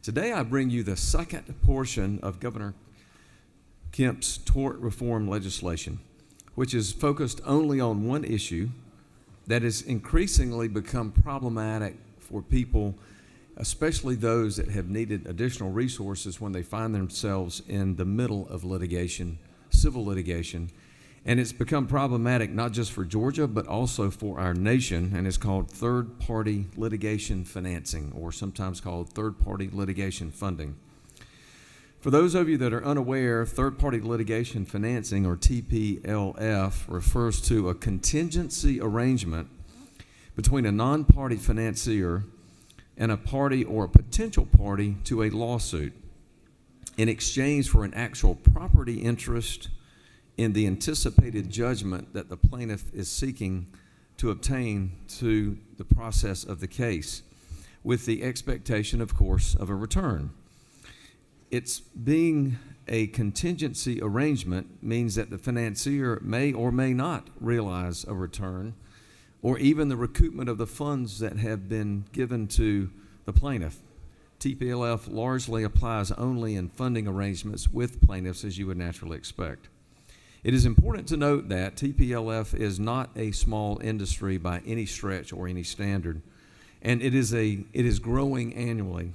Today I bring you the second portion of Governor Kemp's tort reform legislation, which is focused only on one issue that has increasingly become problematic for people, especially those that have needed additional resources when they find themselves in the middle of litigation, civil litigation. And it's become problematic not just for Georgia, but also for our nation, and it's called third-party litigation financing, or sometimes called third-party litigation funding. For those of you that are unaware, third-party litigation financing, or TPLF, refers to a contingency arrangement between a non-party financier and a party or a potential party to a lawsuit in exchange for an actual property interest in the anticipated judgment that the plaintiff is seeking to obtain to the process of the case, with the expectation, of course, of a return. It's being a contingency arrangement means that the financier may or may not realize a return or even the recoupment of the funds that have been given to the plaintiff. TPLF largely applies only in funding arrangements with plaintiffs, as you would naturally expect. It is important to note that TPLF is not a small industry by any stretch or any standard, and it is growing annually.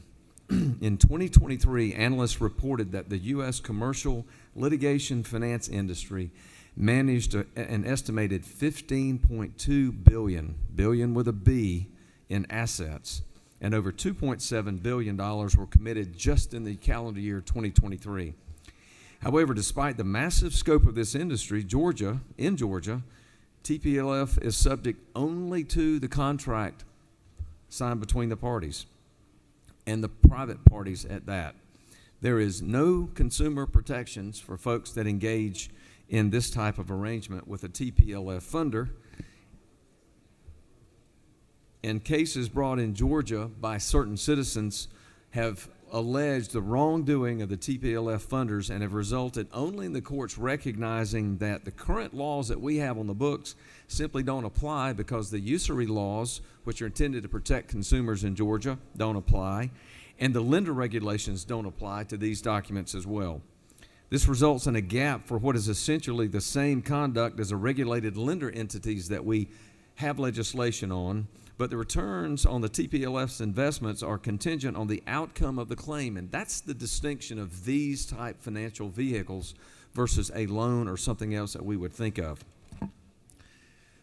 In 2023, analysts reported that the U.S. commercial litigation finance industry managed an estimated $15.2 billion with a B, in assets, and over $2.7 billion were committed just in the calendar year 2023. However, despite the massive scope of this industry, in Georgia, TPLF is subject only to the contract signed between the parties, and the private parties at that. There is no consumer protections for folks that engage in this type of arrangement with a TPLF funder. And cases brought in Georgia by certain citizens have alleged the wrongdoing of the TPLF funders and have resulted only in the courts recognizing that the current laws that we have on the books simply don't apply because the usury laws, which are intended to protect consumers in Georgia, don't apply, and the lender regulations don't apply to these documents as well. This results in a gap for what is essentially the same conduct as a regulated lender entities that we have legislation on, but the returns on the TPLF's investments are contingent on the outcome of the claim, and that's the distinction of these type financial vehicles versus a loan or something else that we would think of.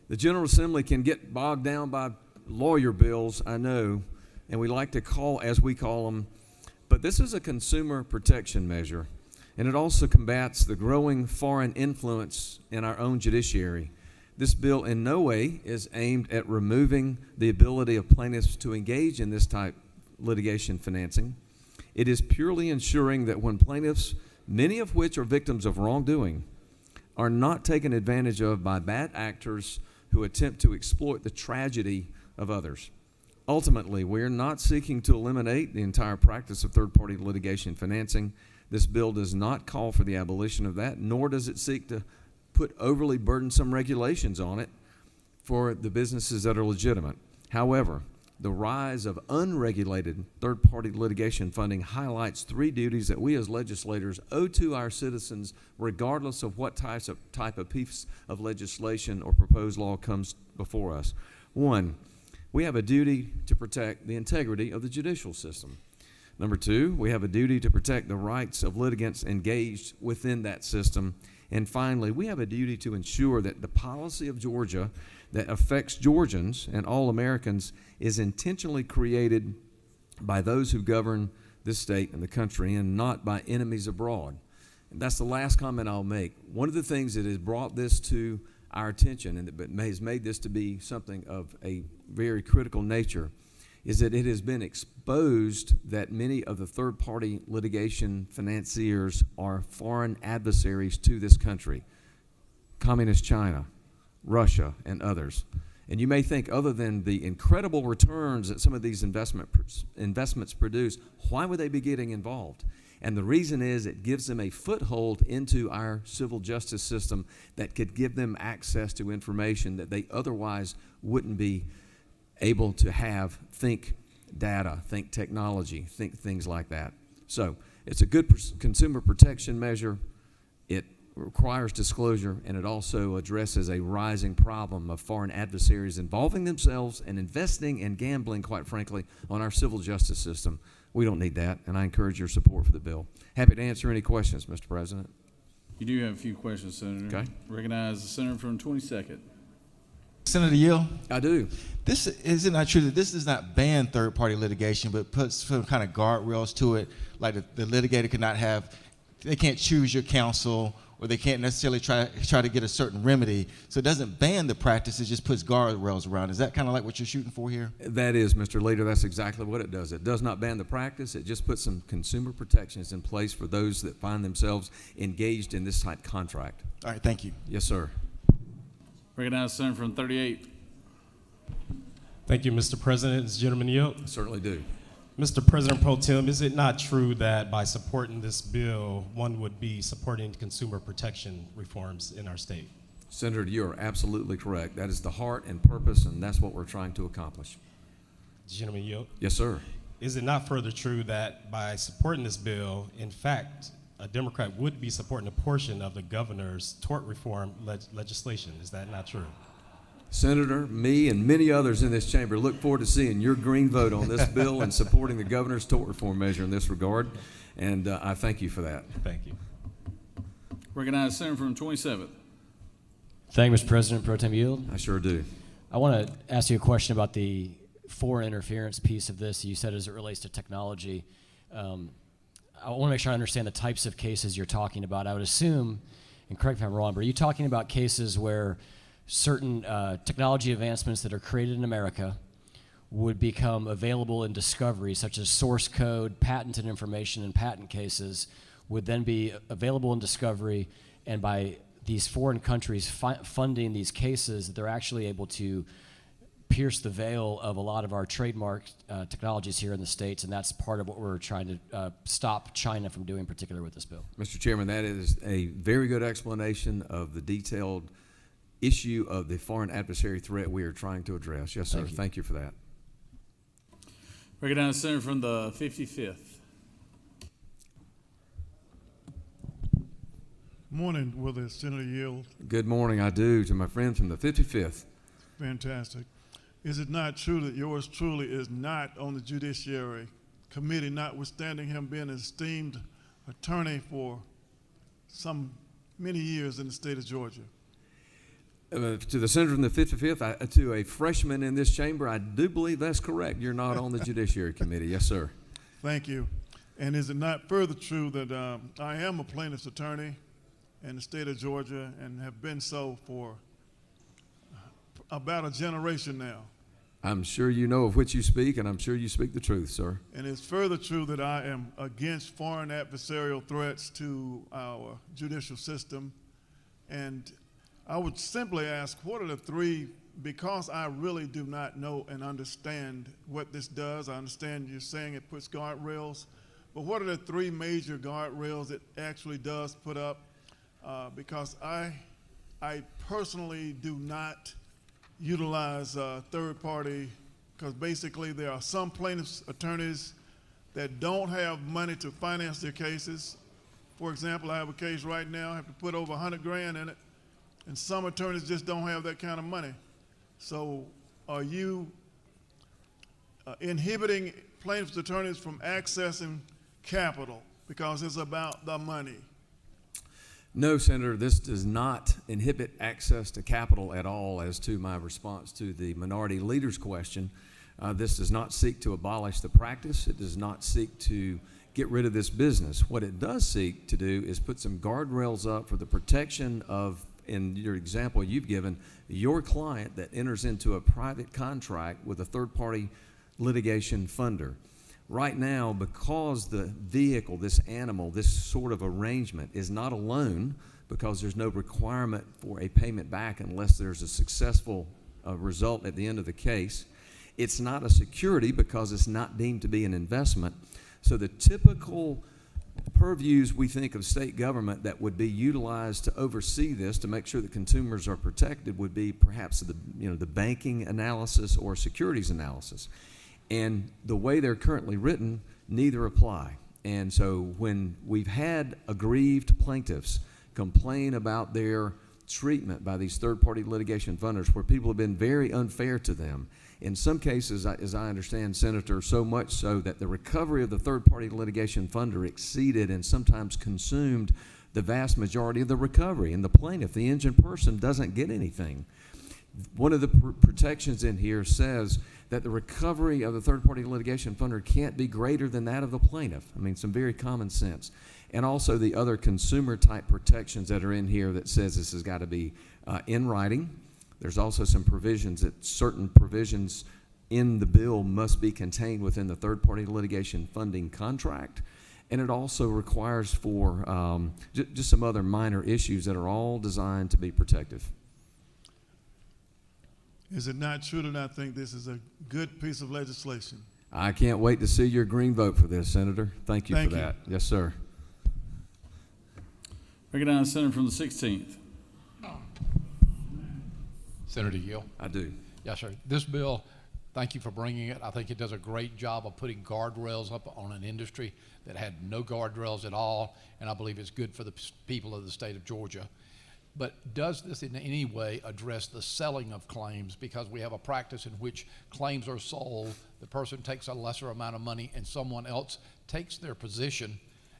The General Assembly can get bogged down by lawyer bills, I know, and we like to call, as we call them, but this is a consumer protection measure, and it also combats the growing foreign influence in our own judiciary. This bill in no way is aimed at removing the ability of plaintiffs to engage in this type litigation financing. It is purely ensuring that when plaintiffs, many of which are victims of wrongdoing, are not taken advantage of by bad actors who attempt to exploit the tragedy of others. Ultimately, we are not seeking to eliminate the entire practice of third-party litigation financing. This bill does not call for the abolition of that, nor does it seek to put overly burdensome regulations on it for the businesses that are legitimate. However, the rise of unregulated third-party litigation funding highlights three duties that we as legislators owe to our citizens, regardless of what type of piece of legislation or proposed law comes before us. One, we have a duty to protect the integrity of the judicial system. Number two, we have a duty to protect the rights of litigants engaged within that system. And finally, we have a duty to ensure that the policy of Georgia that affects Georgians and all Americans is intentionally created by those who govern this state and the country and not by enemies abroad. And that's the last comment I'll make. One of the things that has brought this to our attention and that has made this to be something of a very critical nature is that it has been exposed that many of the third-party litigation financiers are foreign adversaries to this country, Communist China, Russia, and others. And you may think, other than the incredible returns that some of these investments produce, why would they be getting involved? And the reason is it gives them a foothold into our civil justice system that could give them access to information that they otherwise wouldn't be able to have. Think data, think technology, think things like that. So it's a good consumer protection measure. It requires disclosure, and it also addresses a rising problem of foreign adversaries involving themselves and investing and gambling, quite frankly, on our civil justice system. We don't need that, and I encourage your support for the bill. Happy to answer any questions, Mr. President. You do have a few questions, Senator. Okay. Recognize the senator from 22nd. Senator Yield? I do. This is it not true that this does not ban third-party litigation, but puts some kind of guardrails to it, like the litigator cannot have, they can't choose your counsel, or they can't necessarily try to get a certain remedy. So it doesn't ban the practice, it just puts guardrails around. Is that kind of like what you're shooting for here? That is, Mr. Leader, that's exactly what it does. It does not ban the practice, it just puts some consumer protections in place for those that find themselves engaged in this type of contract. All right, thank you. Yes, sir. Recognize the senator from 38. Thank you, Mr. President. Does the gentleman yield? I certainly do. Mr. President Pro Tem, is it not true that by supporting this bill, one would be supporting consumer protection reforms in our state? Senator, you are absolutely correct. That is the heart and purpose, and that's what we're trying to accomplish. Gentleman yield? Yes, sir. Is it not further true that by supporting this bill, in fact, a Democrat would be supporting a portion of the governor's tort reform legislation? Is that not true? Senator, me and many others in this chamber look forward to seeing your green vote on this bill and supporting the governor's tort reform measure in this regard, and I thank you for that. Thank you. Recognize the senator from 27th. Thank you, Mr. President. Pro Tem Yield. I sure do. I want to ask you a question about the foreign interference piece of this. You said as it relates to technology. I want to make sure I understand the types of cases you're talking about. I would assume, and correct me if I'm wrong, but are you talking about cases where certain technology advancements that are created in America would become available in discovery, such as source code, patented information, and patent cases, would then be available in discovery, and by these foreign countries funding these cases, that they're actually able to pierce the veil of a lot of our trademark technologies here in the States, and that's part of what we're trying to stop China from doing, particularly with this bill. Mr. Chairman, that is a very good explanation of the detailed issue of the foreign adversary threat we are trying to address. Yes, sir. Thank you for that. Recognize the senator from the 55th. Morning, will the senator yield? Good morning, I do, to my friend from the 55th. Fantastic. Is it not true that yours truly is not on the Judiciary Committee, notwithstanding him being an esteemed attorney for many years in the state of Georgia? To the senator from the 55th, to a freshman in this chamber, I do believe that's correct. You're not on the Judiciary Committee. Yes, sir. Thank you. And is it not further true that I am a plaintiff's attorney in the state of Georgia and have been so for about a generation now? I'm sure you know of which you speak, and I'm sure you speak the truth, sir. And it's further true that I am against foreign adversarial threats to our judicial system. And I would simply ask, what are the three, because I really do not know and understand what this does. I understand you're saying it puts guardrails, but what are the three major guardrails it actually does put up? Because I personally do not utilize third party, because basically there are some plaintiffs' attorneys that don't have money to finance their cases. For example, I have a case right now, I have to put over $100 grand in it, and some attorneys just don't have that kind of money. So are you inhibiting plaintiffs' attorneys from accessing capital because it's about the money? No, Senator, this does not inhibit access to capital at all. As to my response to the minority leader's question, this does not seek to abolish the practice. It does not seek to get rid of this business. What it does seek to do is put some guardrails up for the protection of, in your example you've given, your client that enters into a private contract with a third-party litigation funder. Right now, because the vehicle, this animal, this sort of arrangement is not a loan, because there's no requirement for a payment back unless there's a successful result at the end of the case. It's not a security because it's not deemed to be an investment. So the typical purviews we think of state government that would be utilized to oversee this to make sure that consumers are protected would be perhaps the banking analysis or securities analysis. And the way they're currently written, neither apply. And so when we've had aggrieved plaintiffs complain about their treatment by these third-party litigation funders, where people have been very unfair to them, in some cases, as I understand, Senator, so much so that the recovery of the third-party litigation funder exceeded and sometimes consumed the vast majority of the recovery, and the plaintiff, the injured person, doesn't get anything. One of the protections in here says that the recovery of the third-party litigation funder can't be greater than that of the plaintiff. I mean, some very common sense. And also the other consumer-type protections that are in here that says this has got to be in writing. There's also some provisions that certain provisions in the bill must be contained within the third-party litigation funding contract. And it also requires for just some other minor issues that are all designed to be protective. Is it not true to not think this is a good piece of legislation? I can't wait to see your green vote for this, Senator. Thank you for that. Yes, sir. Recognize the senator from the 16th. Senator Gill. I do. Yes, sir. This bill, thank you for bringing it. I think it does a great job of putting guardrails up on an industry that had no guardrails at all, and I believe it's good for the people of the state of Georgia. But does this in any way address the selling of claims? Because we have a practice in which claims are sold, the person takes a lesser amount of money, and someone else takes their position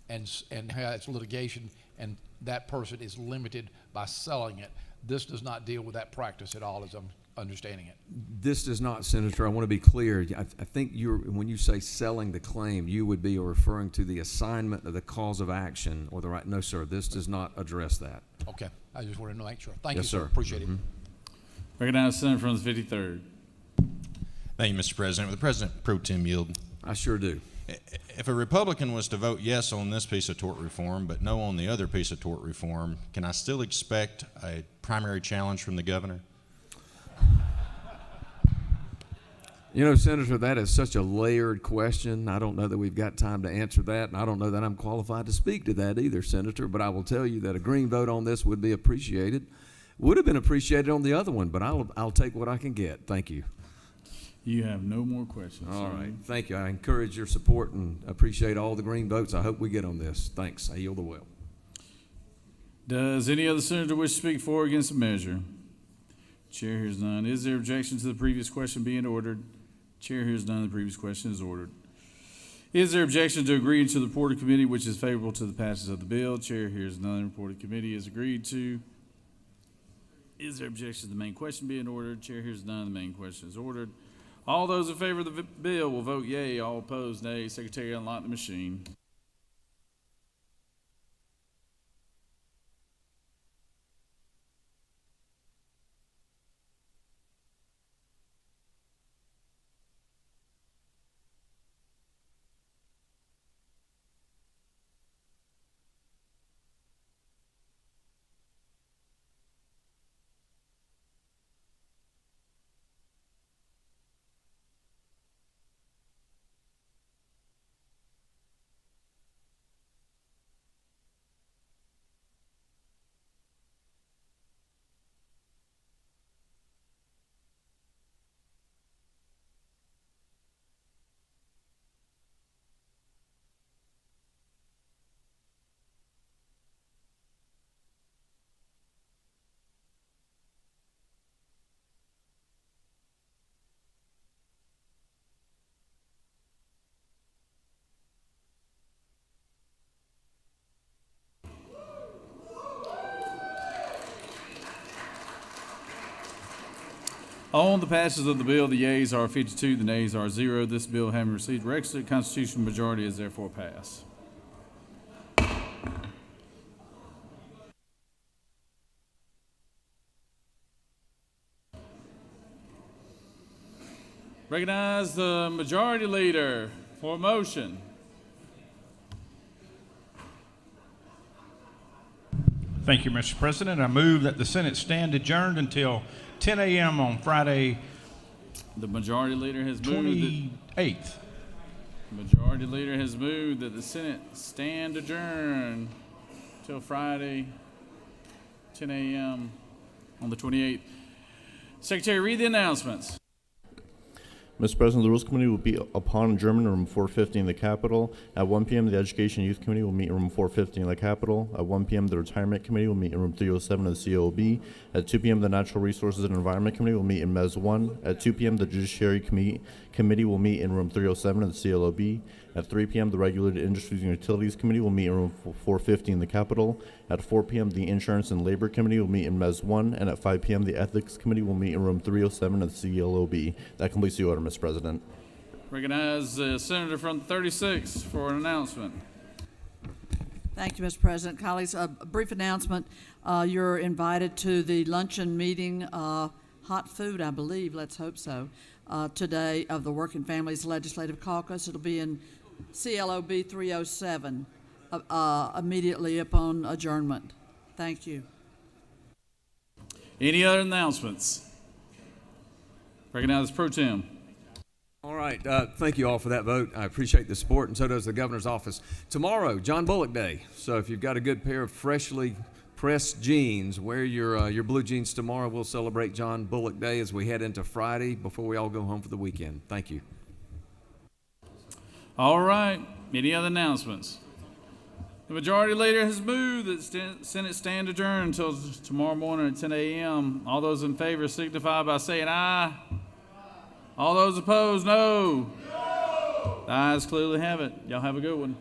and has litigation, and that person is limited by selling it. This does not deal with that practice at all, as I'm understanding it. This does not, Senator. I want to be clear. I think when you say selling the claim, you would be referring to the assignment of the cause of action or the right. No, sir. This does not address that. Okay. I just wanted to make sure. Thank Yes, you, sir. sir. Appreciate it. Recognize the senator from the 53rd. Thank you, Mr. President. With the President pro tem yield. I sure do. If a Republican was to vote yes on this piece of tort reform, but no on the other piece of tort reform, can I still expect a primary challenge from the governor? You know, Senator, that is such a layered question. I don't know that we've got time to answer that, and I don't know that I'm qualified to speak to that either, Senator, but I will tell you that a green vote on this would be appreciated. Would have been appreciated on the other one, but I'll take what I can get. Thank you. You have no more questions. All right. Thank you. I encourage your support and appreciate all the green votes I hope we get on this. Thanks. I yield the will. Does any other senator wish to speak for or against the measure? Chair hears none. Is there objection to the previous question being ordered? Chair hears none. The previous question is ordered. Is there objection to agree to the report of committee which is favorable to the passage of the bill? Chair hears none. The report of committee is agreed to. Is there objection to the main question being ordered? Chair hears none. The main question is ordered. All those in favor of the bill will vote yea. All opposed, nay. Secretary, unlock the machine. On the passage of the bill, the yeas are 52, the nays are 0. This bill, having received requisite constitutional majority, is therefore passed. Recognize the majority leader for a motion. Thank you, Mr. President. I move that the Senate stand adjourned until 10 a.m. on Friday, The majority leader has moved. 28th. Majority Leader has moved that the Senate stand adjourned till Friday, 10 a.m. on the 28th. Secretary, read the announcements. Mr. President, the Rules Committee will be upon adjournment in room 450 in the Capitol. At 1 p.m., the Education and Youth Committee will meet in room 450 in the Capitol. At 1 p.m., the Retirement Committee will meet in room 307 of the COB. At 2 p.m., the Natural Resources and Environment Committee will meet in MES 1. At 2 p.m., the Judiciary Committee will meet in room 307 of the CLOB. At 3 p.m., the Regulated Industries and Utilities Committee will meet in room 450 in the Capitol. At 4 p.m., the Insurance and Labor Committee will meet in MES 1. And at 5 p.m., the Ethics Committee will meet in room 307 of the CLOB. That completes the order, Mr. President. Recognize the Senator from 36 for an announcement. Thank you, Mr. President. Colleagues, a brief announcement. You're invited to the luncheon meeting, hot food, I believe, let's hope so, today of the Working Families Legislative Caucus. It'll be in CLOB 307 immediately upon adjournment. Thank you. Any other announcements? Recognize Pro Tem. All right, thank you all for that vote. I appreciate the support, and so does the governor's office. Tomorrow, John Bullock Day. So if you've got a good pair of freshly pressed jeans, wear your blue jeans tomorrow. We'll celebrate John Bullock Day as we head into Friday before we all go home for the weekend. Thank you. All right. Any other announcements? The Majority Leader has moved that Senate stand adjourned until tomorrow morning at 10 a.m. All those in favor signify by saying aye. All those opposed, no. The ayes clearly have it. Y'all have a good one.